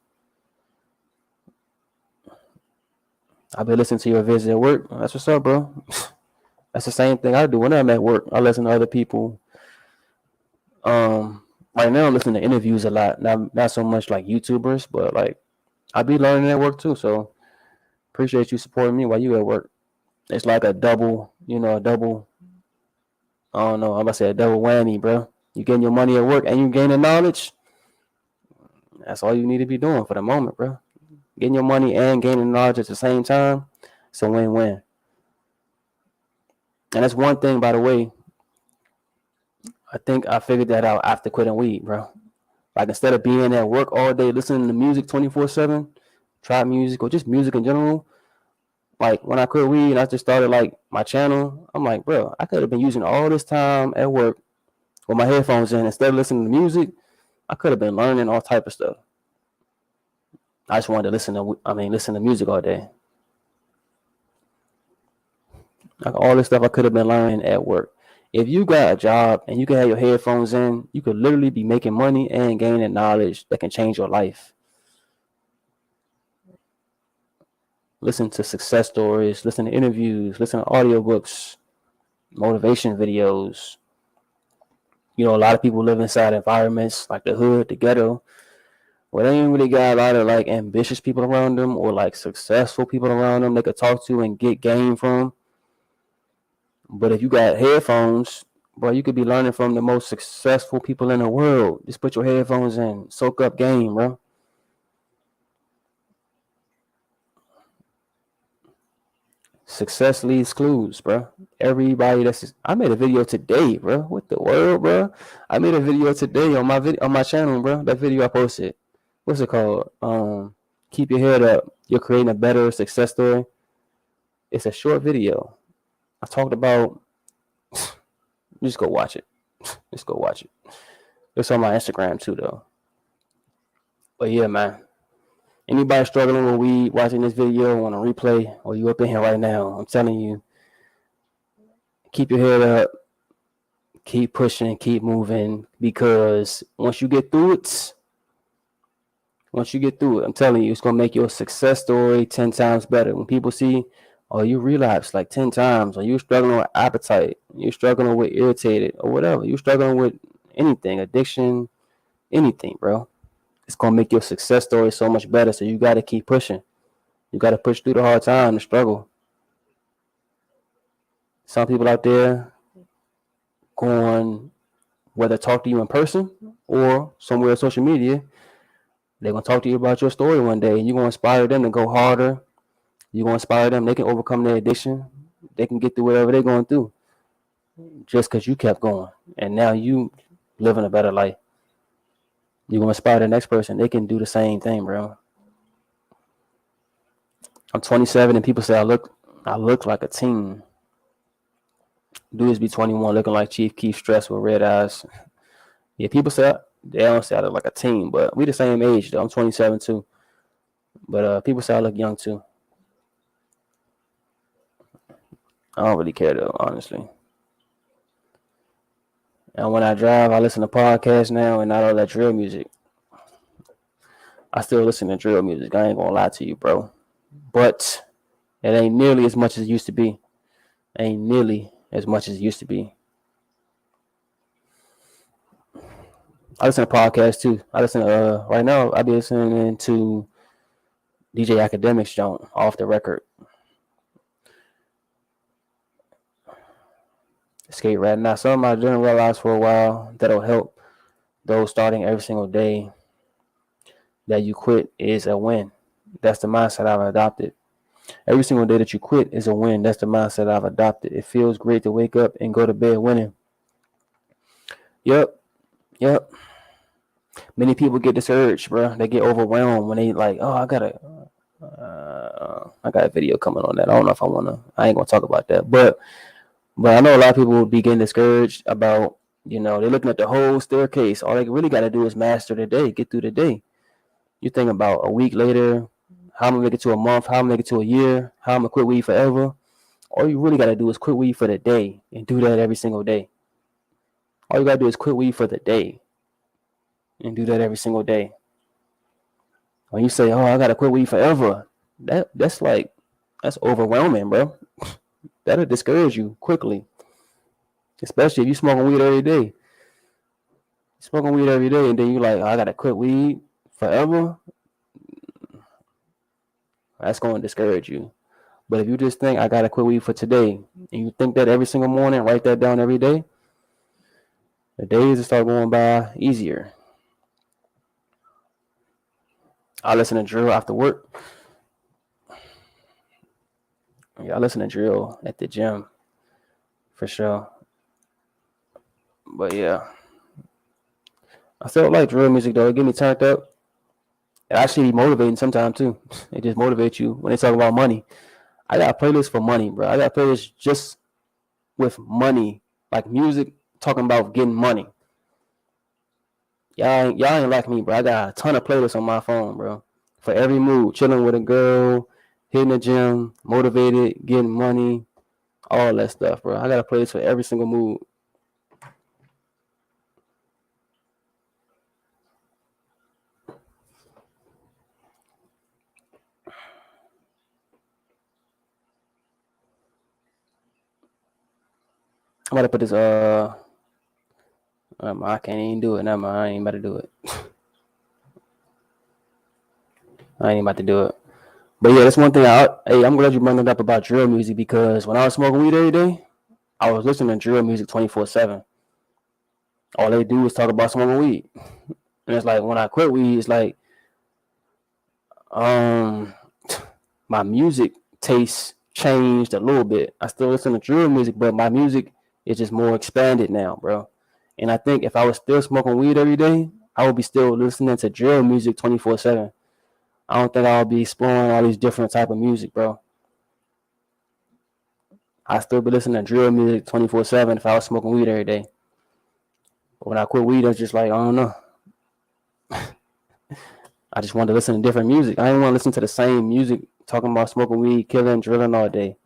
I've been listening to your visit at work. That's what's up, bro. That's the same thing I do when I'm at work. I listen to other people. Right now I'm listening to interviews a lot. Not so much like YouTubers, but like I be learning at work too. So appreciate you supporting me while you at work. It's like a double, a double. I don't know. I'm about to say a double whammy, bro. You getting your money at work and you gaining knowledge. That's all you need to be doing for the moment, bro. Getting your money and gaining knowledge at the same time. It's a win-win. And that's one thing, by the way. I think I figured that out after quitting weed, bro. Like instead of being at work all day listening to music 24/7, trap music or just music in general. Like when I quit weed and I just started like my channel, I'm like, bro, I could have been using all this time at work with my headphones in instead of listening to music. I could have been learning all type of stuff. I just wanted to listen to music all day. Like all this stuff I could have been learning at work. If you got a job and you can have your headphones in, you could literally be making money and gaining knowledge that can change your life. Listen to success stories, listen to interviews, listen to audiobooks, motivation videos. You know, a lot of people live inside environments like the hood, the ghetto, where they ain't really got a lot of like ambitious people around them or like successful people around them they could talk to and get game from. But if you got headphones, bro, you could be learning from the most successful people in the world. Just put your headphones in, soak up game, bro. Success leaves clues, bro. Everybody I made a video today, bro. What the world, bro? I made a video today on my channel, bro. That video I posted. What's it called? Keep your head up. You're creating a better success story. It's a short video. I talked about. Just go watch it. Just go watch it. It's on my Instagram too, though. But yeah, man. Anybody struggling with weed, watching this video on a replay, or you up in here right now, I'm telling you, keep your head up, keep pushing, keep moving, because once you get through it, I'm telling you, it's gonna make your success story 10 times better. When people see, oh, you relapsed like 10 times, or you're struggling with appetite, you're struggling with irritated, or whatever, you're struggling with anything, addiction, anything, bro. It's gonna make your success story so much better. So you gotta keep pushing. You gotta push through the hard time, the struggle. Some people out there going whether talk to you in person or somewhere on social media, they're gonna talk to you about your story one day, and you're gonna inspire them to go harder. You're gonna inspire them. They can overcome their addiction. They can get through whatever they're going through just because you kept going, and now you living a better life. You're gonna inspire the next person. They can do the same thing, bro. I'm 27, and people say I look like a teen. Dudes be 21 looking like Chief Keef stressed with red eyes. Yeah, people say they don't say I look like a teen, but we the same age though. I'm 27 too. But people say I look young too. I don't really care though, honestly. And when I drive, I listen to podcasts now and not all that drill music. I still listen to drill music. I ain't gonna lie to you, bro. But it ain't nearly as much as it used to be. Ain't nearly as much as it used to be. I listen to podcasts too. I listen to right now. I be listening to DJ Academics joint off the record. Skate right now. Something I didn't realize for a while that'll help those starting every single day that you quit is a win. That's the mindset I've adopted. Every single day that you quit is a win. That's the mindset I've adopted. It feels great to wake up and go to bed winning. Yep. Yep. Many people get discouraged, bro. They get overwhelmed when they like, oh, I got a video coming on that. I don't know if I ain't gonna talk about that. But I know a lot of people will be getting discouraged about, they're looking at the whole staircase. All they really got to do is master the day, get through the day. You think about a week later, how I'm gonna make it to a month, how I'm gonna make it to a year, how I'm gonna quit weed forever. All you really gotta do is quit weed for the day and do that every single day. All you gotta do is quit weed for the day and do that every single day. When you say, "Oh, I gotta quit weed forever," that's overwhelming, bro. That'll discourage you quickly, especially if you smoking weed every day. Smoking weed every day, and then you like, oh, I gotta quit weed forever. That's going to discourage you. But if you just think I gotta quit weed for today, and you think that every single morning, write that down every day, the days will start going by easier. I listen to drill after work. Yeah, I listen to drill at the gym. for sure. But yeah, I still like drill music though. It get me turned up. It actually be motivating sometimes too. It just motivates you when they talk about money. I got a playlist for money, bro. I got a playlist just with money, like music talking about getting money. Y'all ain't like me, bro. I got a ton of playlists on my phone, bro. For every mood, chilling with a girl, hitting the gym, motivated, getting money, all that stuff, bro. I got a playlist for every single mood. I'm about to put this I can't even do it. Never mind. I ain't about to do it. I ain't about to do it. But yeah, that's one thing. Hey, I'm glad you brought it up about drill music because when I was smoking weed every day, I was listening to drill music 24/7. All they do is talk about smoking weed, and it's like when I quit weed, it's like um my music taste changed a little bit. I still listen to drill music, but my music is just more expanded now, bro. And I think if I was still smoking weed every day, I would be still listening to drill music 24/7. I don't think I would be exploring all these different type of music, bro. I still be listening to drill music 24/7 if I was smoking weed every day. But when I quit weed, it's just like I don't know. I just wanted to listen to different music. I didn't want to listen to the same music talking about smoking weed, killing, drilling all day.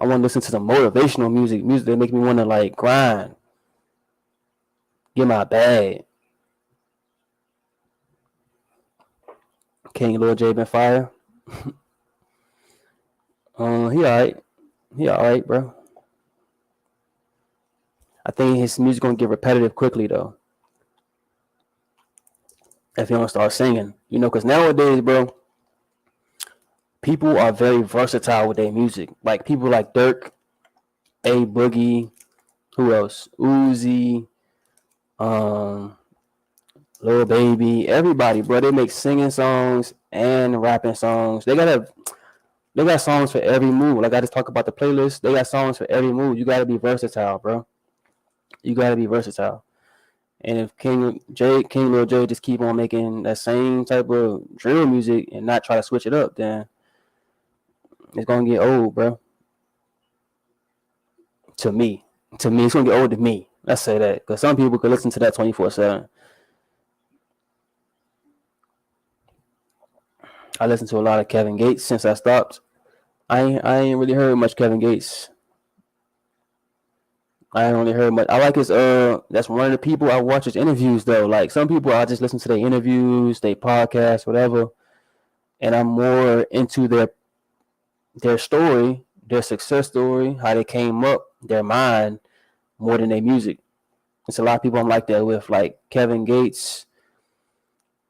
I want to listen to some motivational music that make me want to like grind, get my bag. King Lil J been fire. He alright. He alright, bro. I think his music gonna get repetitive quickly though. If he don't start singing, because nowadays, bro, people are very versatile with their music. Like people like Dirk, A Boogie, who else? Uzi, um, Lil Baby, everybody, bro. They make singing songs and rapping songs. They got songs for every mood. Like I just talked about the playlist. They got songs for every mood. You gotta be versatile, bro. You gotta be versatile. And if King Lil J just keep on making that same type of drill music and not try to switch it up, then it's gonna get old, bro. To me, it's gonna get old to me. Let's say that, because some people could listen to that 24/7. I listen to a lot of Kevin Gates since I stopped. I ain't really heard much Kevin Gates. I ain't really heard much. I like his that's one of the people I watch his interviews though. Like some people I just listen to their interviews, their podcasts, whatever, and I'm more into their story, their success story, how they came up, their mind, more than their music. It's a lot of people I'm like that with, like Kevin Gates,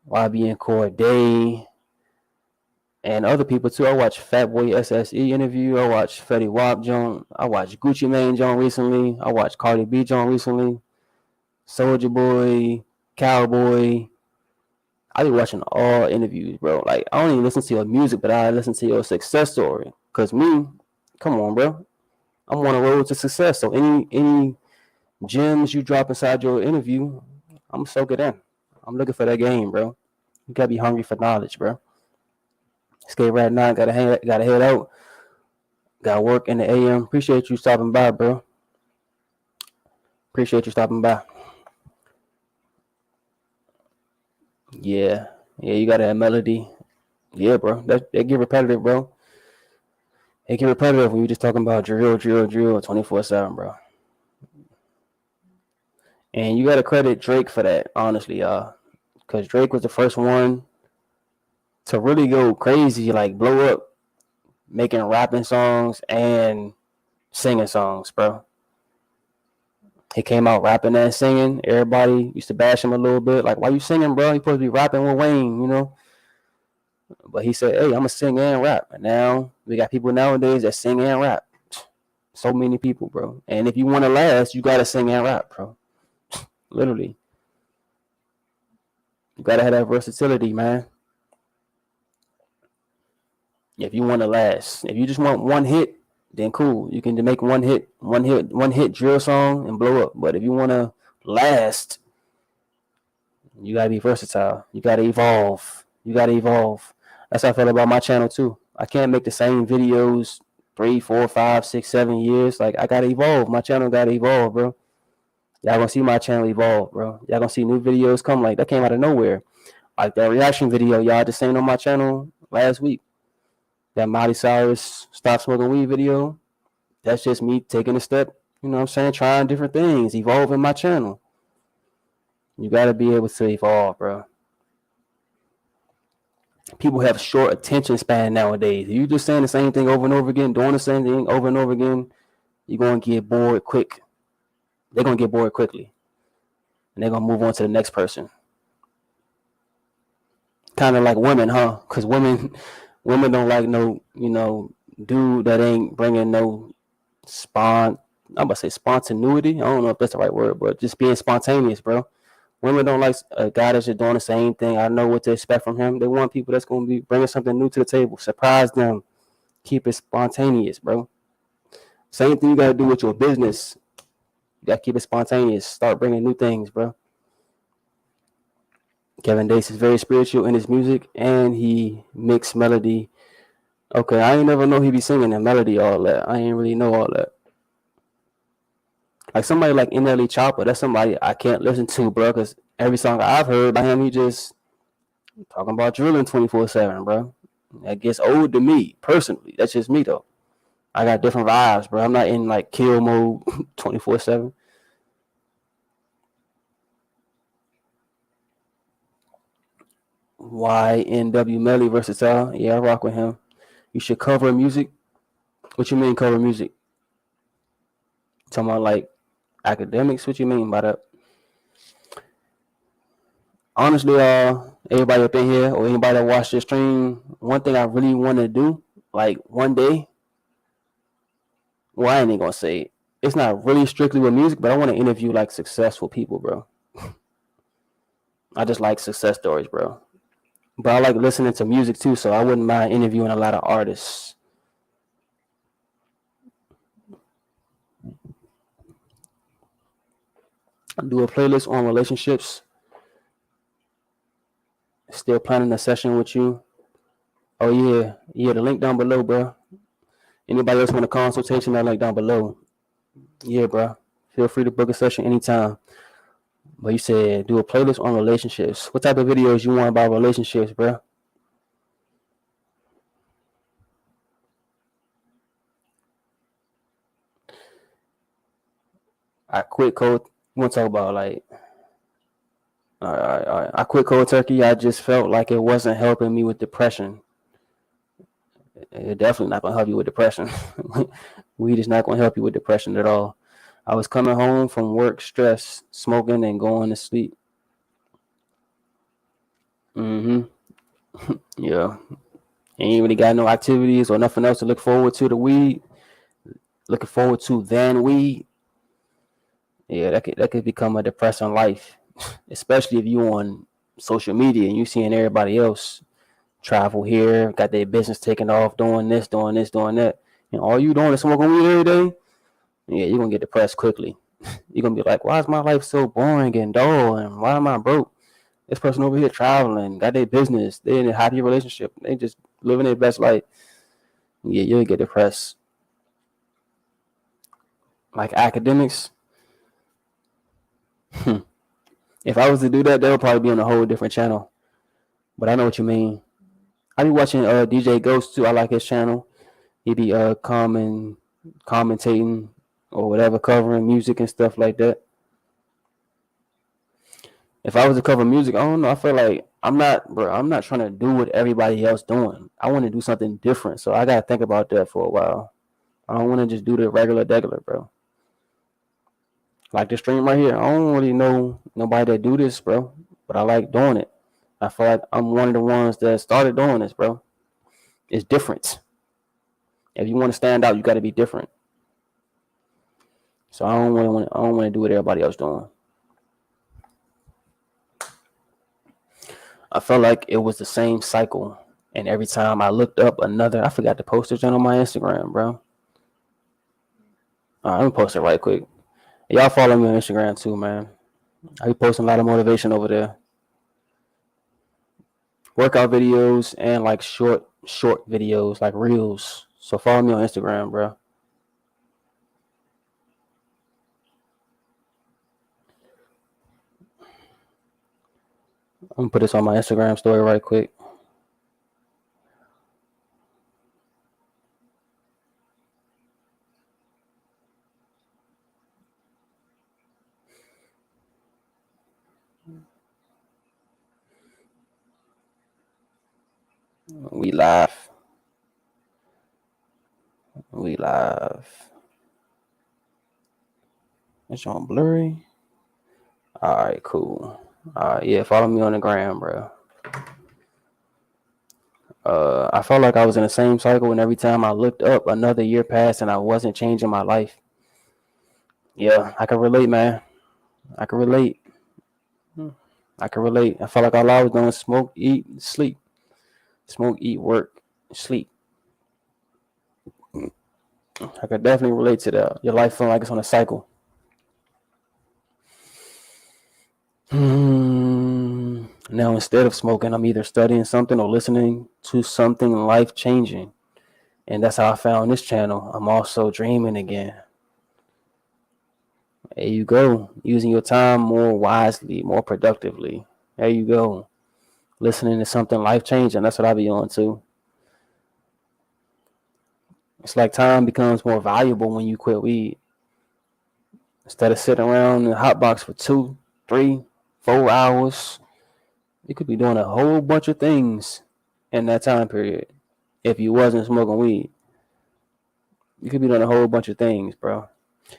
YB and Corday, and other people too. I watched Fatboy SSE interview. I watched Fetty Wap John. I watched Gucci Mane John recently. I watched Cardi B John recently. Soldier Boy, Cowboy. I be watching all interviews, bro. Like I don't even listen to your music, but I listen to your success story. Cause me, come on, bro. I'm on a road to success. So any gems you drop inside your interview, I'm soak it in. I'm looking for that game, bro. You gotta be hungry for knowledge, bro. Skate right now, gotta head out. Got work in the AM. Appreciate you stopping by, bro. Appreciate you stopping by. Yeah. Yeah, you got that melody. Yeah, bro. They get repetitive, bro. They get repetitive when you just talking about drill 24/7, bro. And you gotta credit Drake for that, honestly, y'all. Cause Drake was the first one to really go crazy, like blow up, making rapping songs and singing songs, bro. He came out rapping and singing. Everybody used to bash him a little bit, like, "Why you singing, bro? You supposed to be rapping with Wayne." But he said, "Hey, I'm gonna sing and rap." And now we got people nowadays that sing and rap. So many people, bro. And if you want to last, you gotta sing and rap, bro. Literally, you gotta have that versatility, man. If you want to last, if you just want one hit, then cool. You can make one hit drill song and blow up. But if you wanna last, you gotta be versatile. You gotta evolve. You gotta evolve. That's how I feel about my channel too. I can't make the same videos 3, 4, 5, 6, 7 years. Like I gotta evolve. My channel gotta evolve, bro. Y'all gonna see my channel evolve, bro. Y'all gonna see new videos come. Like that came out of nowhere. Like that reaction video y'all just seen on my channel last week. That Miley Cyrus stop smoking weed video. That's just me taking a step. You know what I'm saying? Trying different things, evolving my channel. You gotta be able to evolve, bro. People have short attention span nowadays. If you just saying the same thing over and over again, doing the same thing over and over again, you're gonna get bored quick. They're gonna get bored quickly, and they're gonna move on to the next person. Kind of like women, huh? Because women don't like no, dude that ain't bringing no I'm about to say spontaneity. I don't know if that's the right word, but just being spontaneous, bro. Women don't like a guy that's just doing the same thing. I know what to expect from him. They want people that's going to be bringing something new to the table. Surprise them. Keep it spontaneous, bro. Same thing you got to do with your business. You got to keep it spontaneous. Start bringing new things, bro. Kevin Dace is very spiritual in his music, and he mixed melody. Okay, I ain't never know he be singing and melody all that. I ain't really know all that. Like somebody like NLE Chopper, that's somebody I can't listen to, bro, because every song I've heard by him, he just talking about drilling 24/7, bro. That gets old to me, personally. That's just me, though. I got different vibes, bro. I'm not in, like, kill mode 24/7. YNW Melly versatile. Yeah, I rock with him. You should cover music. What you mean cover music? Talking about, like, academics? What you mean by that? Honestly, everybody up in here or anybody that watched this stream, one thing I really want to do, like one day, well, I ain't even gonna say it. It's not really strictly with music, but I want to interview like successful people, bro. I just like success stories, bro. But I like listening to music too, so I wouldn't mind interviewing a lot of artists. Do a playlist on relationships. Still planning a session with you. Oh yeah, the link down below, bro. Anybody else want a consultation? That link down below. Yeah, bro. Feel free to book a session anytime. But you said do a playlist on relationships. What type of videos you want about relationships, bro? I quit cold. You want to talk about like, all right. I quit cold turkey. I just felt like it wasn't helping me with depression. It definitely not gonna help you with depression. Weed is not gonna help you with depression at all. I was coming home from work, stressed, smoking, and going to sleep. Yeah. Ain't really got no activities or nothing else to look forward to. The weed, looking forward to than weed. Yeah, that could become a depressing life, especially if you on social media and you seeing everybody else travel here, got their business taken off, doing this, doing that, and all you doing is smoking weed every day. Yeah, you're gonna get depressed quickly. You're gonna be like, why is my life so boring and dull, and why am I broke? This person over here traveling, got their business, they in a happy relationship, they just living their best life. Yeah, you'll get depressed. Like academics, if I was to do that, that would probably be on a whole different channel. But I know what you mean. I be watching DJ Ghost too. I like his channel. He be commentating or whatever, covering music and stuff like that. If I was to cover music, I don't know. I feel like I'm not trying to do what everybody else doing. I want to do something different. So I gotta think about that for a while. I don't want to just do the regular, bro. Like the stream right here, I don't really know nobody that do this, bro. But I like doing it. I feel like I'm one of the ones that started doing this, bro. It's different. If you want to stand out, you got to be different. So I don't want to do what everybody else doing. I felt like it was the same cycle, and every time I looked up I forgot to post it on my Instagram, bro. Let me post it right quick. Y'all follow me on Instagram too, man. I be posting a lot of motivation over there. Workout videos and like short videos, like reels. So follow me on Instagram, bro. I'm gonna put this on my Instagram story right quick. We live. We live. It's on blurry. All right, cool. All right, yeah, follow me on the gram, bro. I felt like I was in the same cycle, and every time I looked up, another year passed, and I wasn't changing my life. Yeah, I can relate, man. I can relate. I can relate. I felt like all I was doing was smoke, eat, sleep. Smoke, eat, work, sleep. I could definitely relate to that. Your life feeling like it's on a cycle. Now, instead of smoking, I'm either studying something or listening to something life changing. And that's how I found this channel. I'm also dreaming again. There you go. Using your time more wisely, more productively. There you go. Listening to something life changing. That's what I be on too. It's like time becomes more valuable when you quit weed. Instead of sitting around in the hot box for 2, 3, 4 hours, you could be doing a whole bunch of things in that time period. If you wasn't smoking weed, you could be doing a whole bunch of things, bro.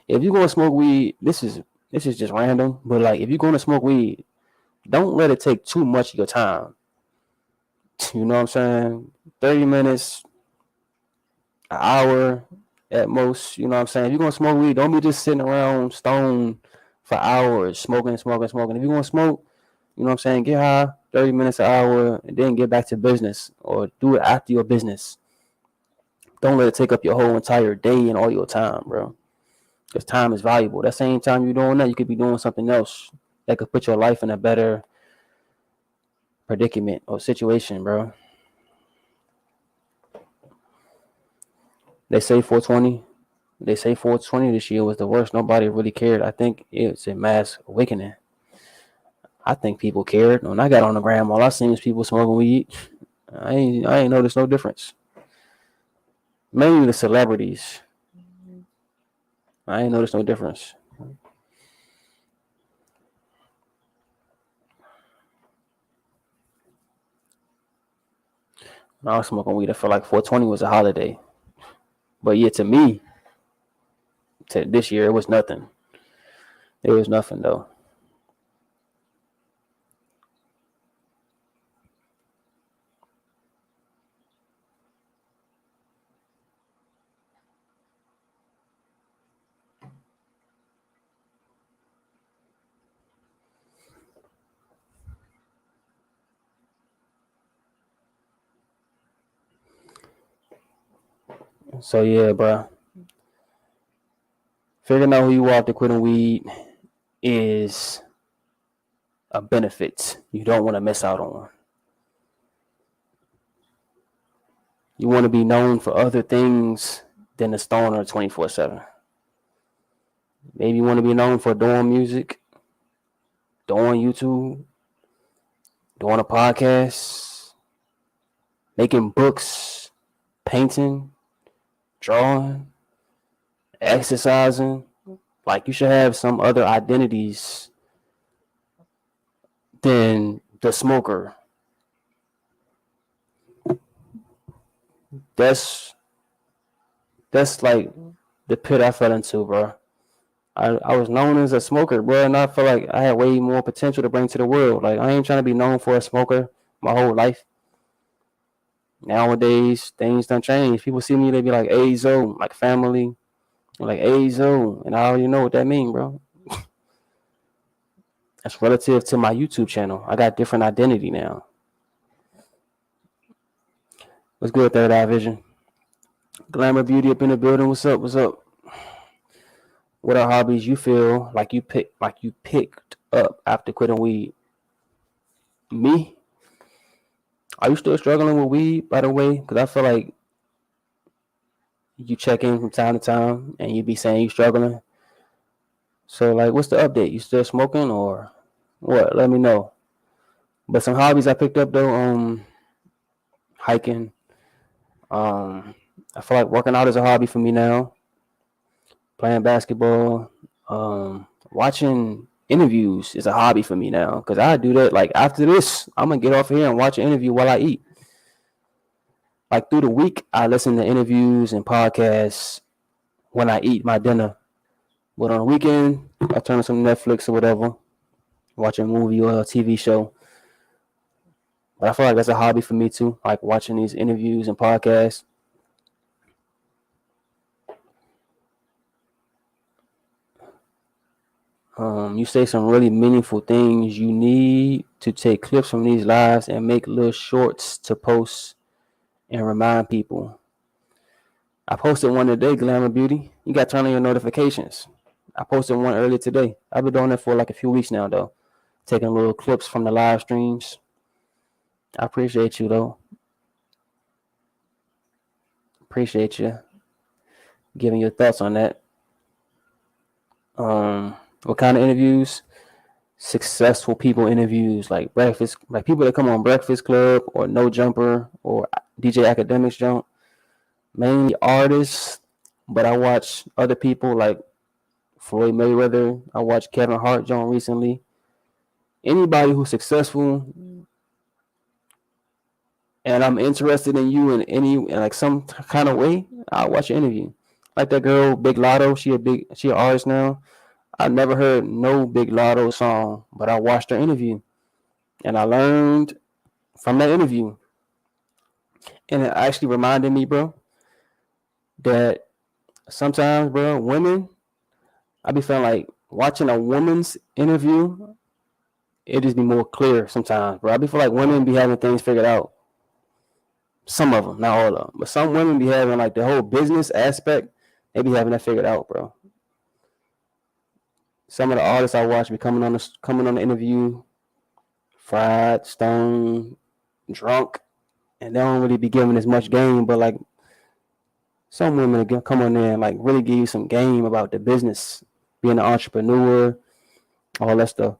If you're gonna smoke weed, this is just random, but like if you're gonna smoke weed, don't let it take too much of your time. You know what I'm saying? 30 minutes, an hour at most. You know what I'm saying? If you're gonna smoke weed, don't be just sitting around stoned for hours, smoking, smoking, smoking. If you're gonna smoke, you know what I'm saying, get high, 30 minutes an hour, and then get back to business or do it after your business. Don't let it take up your whole entire day and all your time, bro. Because time is valuable. That same time you're doing that, you could be doing something else that could put your life in a better predicament or situation, bro. They say 420. They say 420 this year was the worst. Nobody really cared. I think it's a mass awakening. I think people cared. When I got on the gram, all I seen was people smoking weed. I ain't noticed no difference. Mainly the celebrities. I ain't noticed no difference. When I was smoking weed, I felt like 420 was a holiday. But yeah, to me, to this year, it was nothing. It was nothing though. So yeah, bro. Figuring out who you are after quitting weed is a benefit you don't want to miss out on. You want to be known for other things than the stoner 24/7. Maybe you want to be known for doing music, doing YouTube, doing a podcast, making books, painting, drawing, exercising. Like you should have some other identities than the smoker. That's that's like the pit I fell into, bro. I was known as a smoker, bro, and I feel like I had way more potential to bring to the world. Like I ain't trying to be known for a smoker my whole life. Nowadays, things don't change. People see me, they be like Ayezo, like family, like Ayezo, and I already know what that mean, bro. That's relative to my YouTube channel. I got different identity now. What's good, Third Eye Vision? Glamour Beauty up in the building. What's up? What's up? what are hobbies you feel like you picked up after quitting weed? Me? Are you still struggling with weed, by the way? Because I feel like you check in from time to time and you be saying you struggling. So like, what's the update? You still smoking or what? Let me know. But some hobbies I picked up though, hiking. Um, I feel like working out is a hobby for me now. Playing basketball, watching interviews is a hobby for me now because I do that. Like after this, I'm gonna get off here and watch an interview while I eat. Like through the week, I listen to interviews and podcasts when I eat my dinner. But on the weekend, I turn on some Netflix or whatever, watch a movie or a TV show. But I feel like that's a hobby for me too, like watching these interviews and podcasts. You say some really meaningful things. You need to take clips from these lives and make little shorts to post and remind people. I posted one today, Glamour Beauty. You got to turn on your notifications. I posted one earlier today. I've been doing that for like a few weeks now, though. Taking little clips from the live streams. I appreciate you, though. Appreciate you giving your thoughts on that. What kind of interviews? Successful people interviews, like breakfast, like people that come on Breakfast Club or No Jumper or DJ Academics Jump. Mainly artists, but I watch other people like Floyd Mayweather. I watched Kevin Hart John recently. Anybody who's successful and I'm interested in you in like some kind of way, I'll watch your interview. Like that girl, Big Lotto, she an artist now. I never heard no Big Lotto song, but I watched her interview and I learned from that interview. And it actually reminded me, bro, that sometimes, bro, women, I be feeling like watching a woman's interview, it just be more clear sometimes, bro. I be feel like women be having things figured out. Some of them, not all of them, but some women be having like the whole business aspect. They be having that figured out, bro. Some of the artists I watch be coming on the interview, fried, stoned, drunk, and they don't really be giving as much game. But like some women come on there and like really give you some game about the business, being an entrepreneur, all that stuff.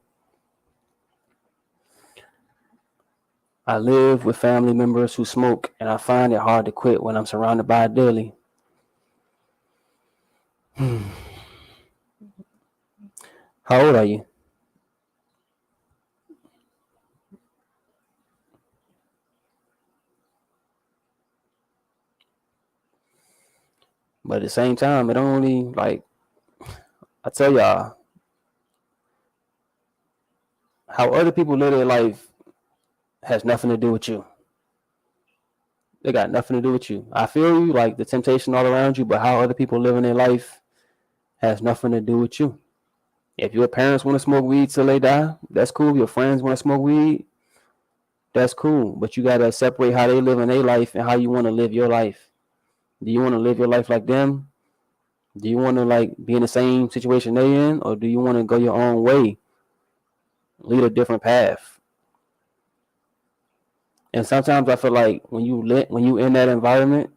I live with family members who smoke, and I find it hard to quit when I'm surrounded by it daily. How old are you? But at the same time, it only like I tell y'all how other people live their life has nothing to do with you. They got nothing to do with you. I feel you, like the temptation all around you, but how other people live in their life has nothing to do with you. If your parents want to smoke weed till they die, that's cool. If your friends want to smoke weed, that's cool. But you gotta separate how they live in their life and how you want to live your life. Do you want to live your life like them? Do you want to like be in the same situation they in, or do you want to go your own way, lead a different path? And sometimes I feel like when you in that environment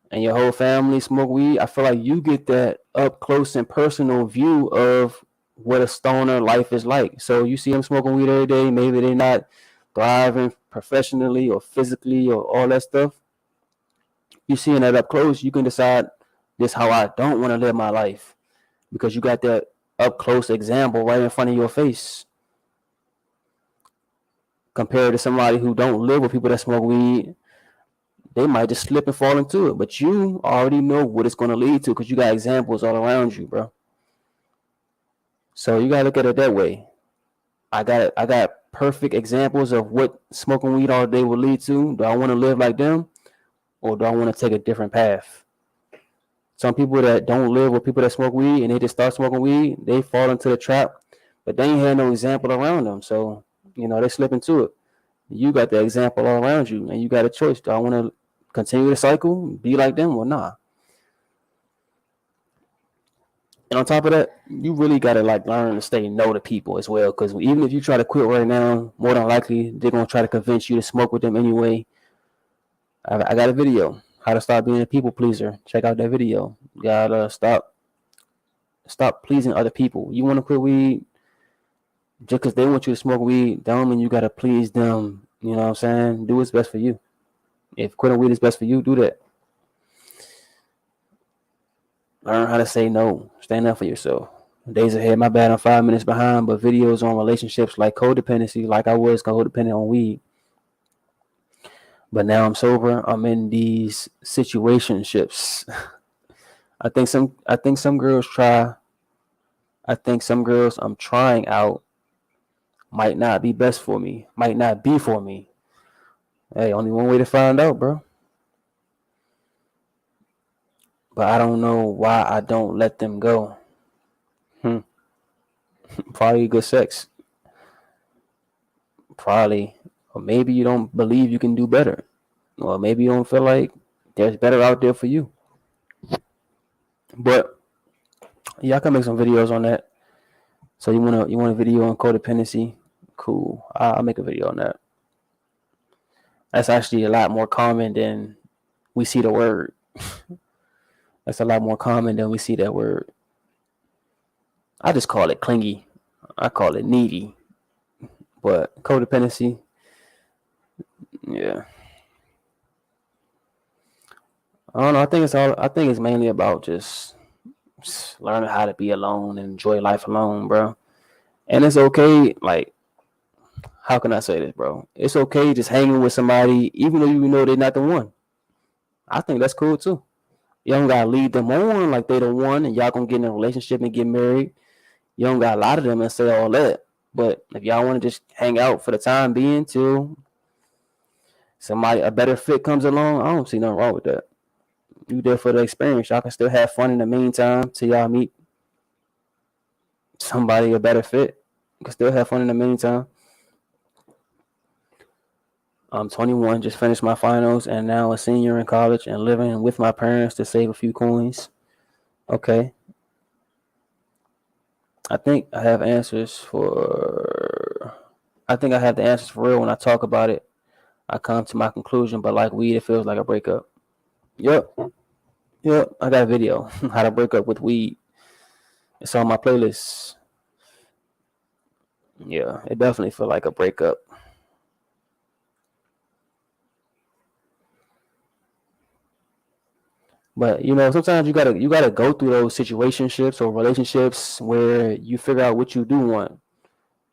and your whole family smoke weed, I feel like you get that up close and personal view of what a stoner life is like. So you see them smoking weed every day. Maybe they're not thriving professionally or physically or all that stuff. You seeing that up close, you can decide this how I don't want to live my life because you got that up close example right in front of your face. Compared to somebody who don't live with people that smoke weed, they might just slip and fall into it. But you already know what it's going to lead to because you got examples all around you, bro. So you gotta look at it that way. I got perfect examples of what smoking weed all day will lead to. Do I want to live like them, or do I want to take a different path? Some people that don't live with people that smoke weed and they just start smoking weed, they fall into the trap, but they ain't had no example around them. So they slip into it. You got the example all around you, and you got a choice. Do I want to continue the cycle, be like them, or not? And on top of that, you really gotta like learn to say no to people as well. Because even if you try to quit right now, more than likely they're gonna try to convince you to smoke with them anyway. I got a video how to stop being a people pleaser. Check out that video. You gotta stop pleasing other people. You want to quit weed just because they want you to smoke weed. Don't mean you gotta please them. You know what I'm saying? Do what's best for you. If quitting weed is best for you, do that. Learn how to say no. Stand up for yourself. Days ahead, my bad, I'm 5 minutes behind, but videos on relationships like codependency, like I was codependent on weed. But now I'm sober. I'm in these situationships. I think some girls try. I think some girls I'm trying out might not be best for me. Might not be for me. Hey, only one way to find out, bro. But I don't know why I don't let them go. Probably good sex. Probably. Or maybe you don't believe you can do better. Or maybe you don't feel like there's better out there for you. But yeah, I can make some videos on that. So you want a video on codependency? Cool. I'll make a video on that. That's actually a lot more common than we see the word. That's a lot more common than we see that word. I just call it clingy. I call it needy. But codependency, yeah. I don't know. I think it's mainly about just learning how to be alone and enjoy life alone, bro. And it's okay. Like, how can I say this, bro? It's okay just hanging with somebody, even though you know they're not the one. I think that's cool too. You don't gotta lead them on like they the one, and y'all gonna get in a relationship and get married. You don't got a lot of them and say all that. But if y'all want to just hang out for the time being till somebody a better fit comes along, I don't see nothing wrong with that. You there for the experience. Y'all can still have fun in the meantime till y'all meet somebody a better fit. You can still have fun in the meantime. I'm 21, just finished my finals, and now a senior in college and living with my parents to save a few coins. Okay. I think I have answers for. I think I have the answers for real when I talk about it. I come to my conclusion, but like weed, it feels like a breakup. Yep. Yep. I got a video how to break up with weed. It's on my playlist. Yeah, it definitely feel like a breakup. But sometimes you gotta go through those situationships or relationships where you figure out what you do want.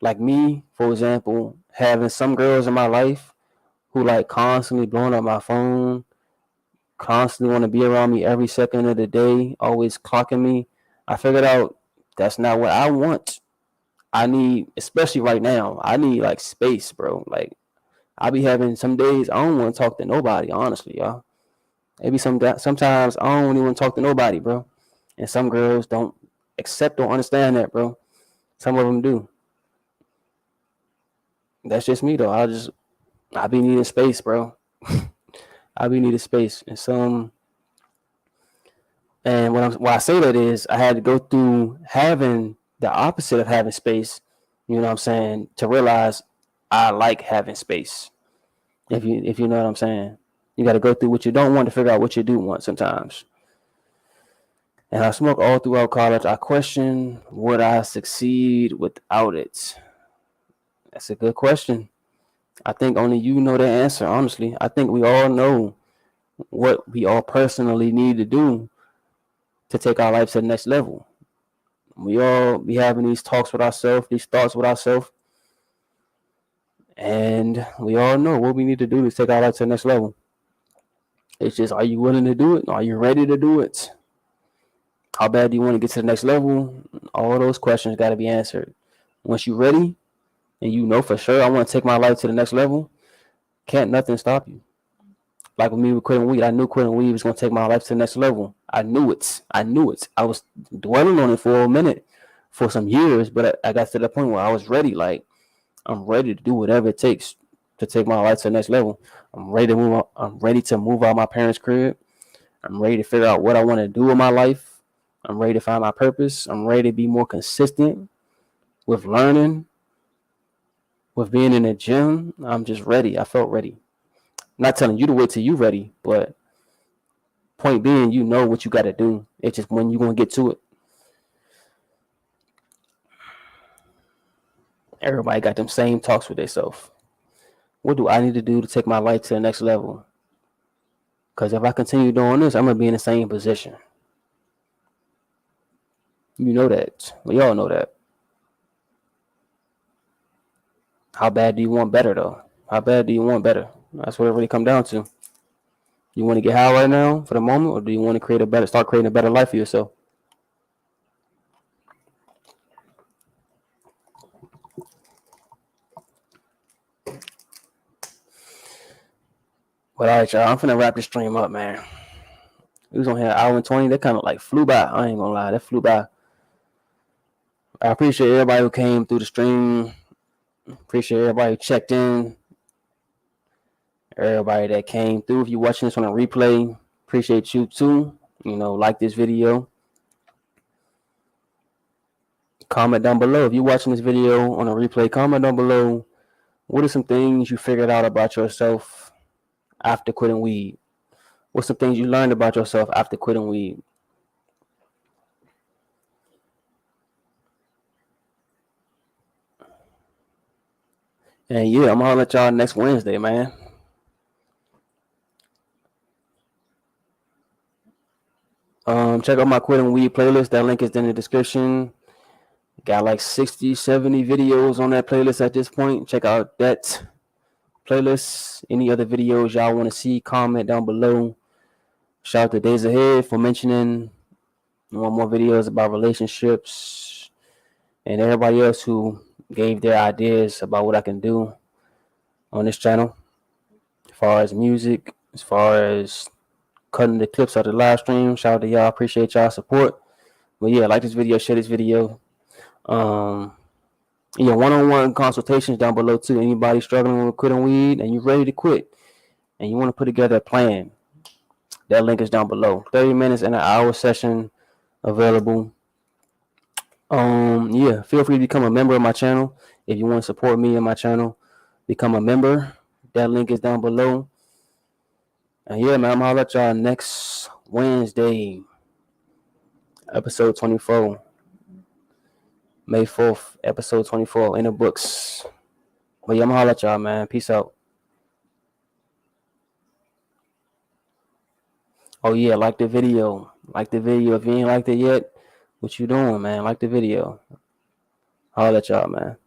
Like me, for example, having some girls in my life who like constantly blowing up my phone, constantly want to be around me every second of the day, always clocking me. I figured out that's not what I want. I need, especially right now, I need like space, bro. Like I be having some days I don't want to talk to nobody, honestly, y'all. Maybe sometimes I don't even want to talk to nobody, bro. And some girls don't accept or understand that, bro. Some of them do. That's just me though. I be needing space, bro. I be needing space, and why I say that is I had to go through having the opposite of having space. You know what I'm saying? To realize I like having space. If you know what I'm saying, you got to go through what you don't want to figure out what you do want sometimes. And I smoked all throughout college. I question would I succeed without it. That's a good question. I think only you know the answer. Honestly, I think we all know what we all personally need to do to take our life to the next level. We all be having these talks with ourselves, these thoughts with ourselves, and we all know what we need to do to take our life to the next level. It's just, are you willing to do it? Are you ready to do it? How bad do you want to get to the next level? All those questions got to be answered. Once you're ready and you know for sure I want to take my life to the next level, can't nothing stop you. Like with me with quitting weed, I knew quitting weed was going to take my life to the next level. I knew it. I knew it. I was dwelling on it for a minute, for some years, but I got to the point where I was ready. Like, I'm ready to do whatever it takes to take my life to the next level. I'm ready to move out. I'm ready to move out of my parents' crib. I'm ready to figure out what I want to do with my life. I'm ready to find my purpose. I'm ready to be more consistent with learning, with being in the gym. I'm just ready. I felt ready. I'm not telling you to wait till you're ready, but point being, you know what you got to do. It's just when you're going to get to it. Everybody got them same talks with themselves. What do I need to do to take my life to the next level? Because if I continue doing this, I'm going to be in the same position. You know that. We all know that. How bad do you want better, though? How bad do you want better? That's what it really comes down to. You want to get high right now for the moment, or do you want to start creating a better life for yourself? But all right, y'all, I'm finna wrap this stream up, man. We was on here an hour and 20. That kind of like flew by. I ain't gonna lie, that flew by. I appreciate everybody who came through the stream. Appreciate everybody who checked in. Everybody that came through. If you're watching this on a replay, appreciate you too. You know, like this video. Comment down below. If you're watching this video on a replay, comment down below. What are some things you figured out about yourself after quitting weed? What's some things you learned about yourself after quitting weed? And yeah, I'm gonna let y'all next Wednesday, man. Check out my quitting weed playlist. That link is in the description. Got like 60, 70 videos on that playlist at this point. Check out that playlist. Any other videos y'all want to see, comment down below. Shout out to Days Ahead for mentioning one more videos about relationships, and everybody else who gave their ideas about what I can do on this channel as far as music, as far as cutting the clips out of the live stream. Shout out to y'all. Appreciate y'all support. But yeah, like this video, share this video. Yeah, one-on-one consultations down below too. Anybody struggling with quitting weed and you're ready to quit and you want to put together a plan, that link is down below. 30 minutes and an hour session available. Yeah, feel free to become a member of my channel. If you want to support me and my channel, become a member. That link is down below. And yeah, man, I'm gonna let y'all next Wednesday, episode 24. May 4th, episode 24 in the books. But yeah, I'm gonna holler at y'all, man. Peace out. Oh yeah, like the video. Like the video. If you ain't liked it yet, what you doing, man? Like the video. Holler at y'all, man.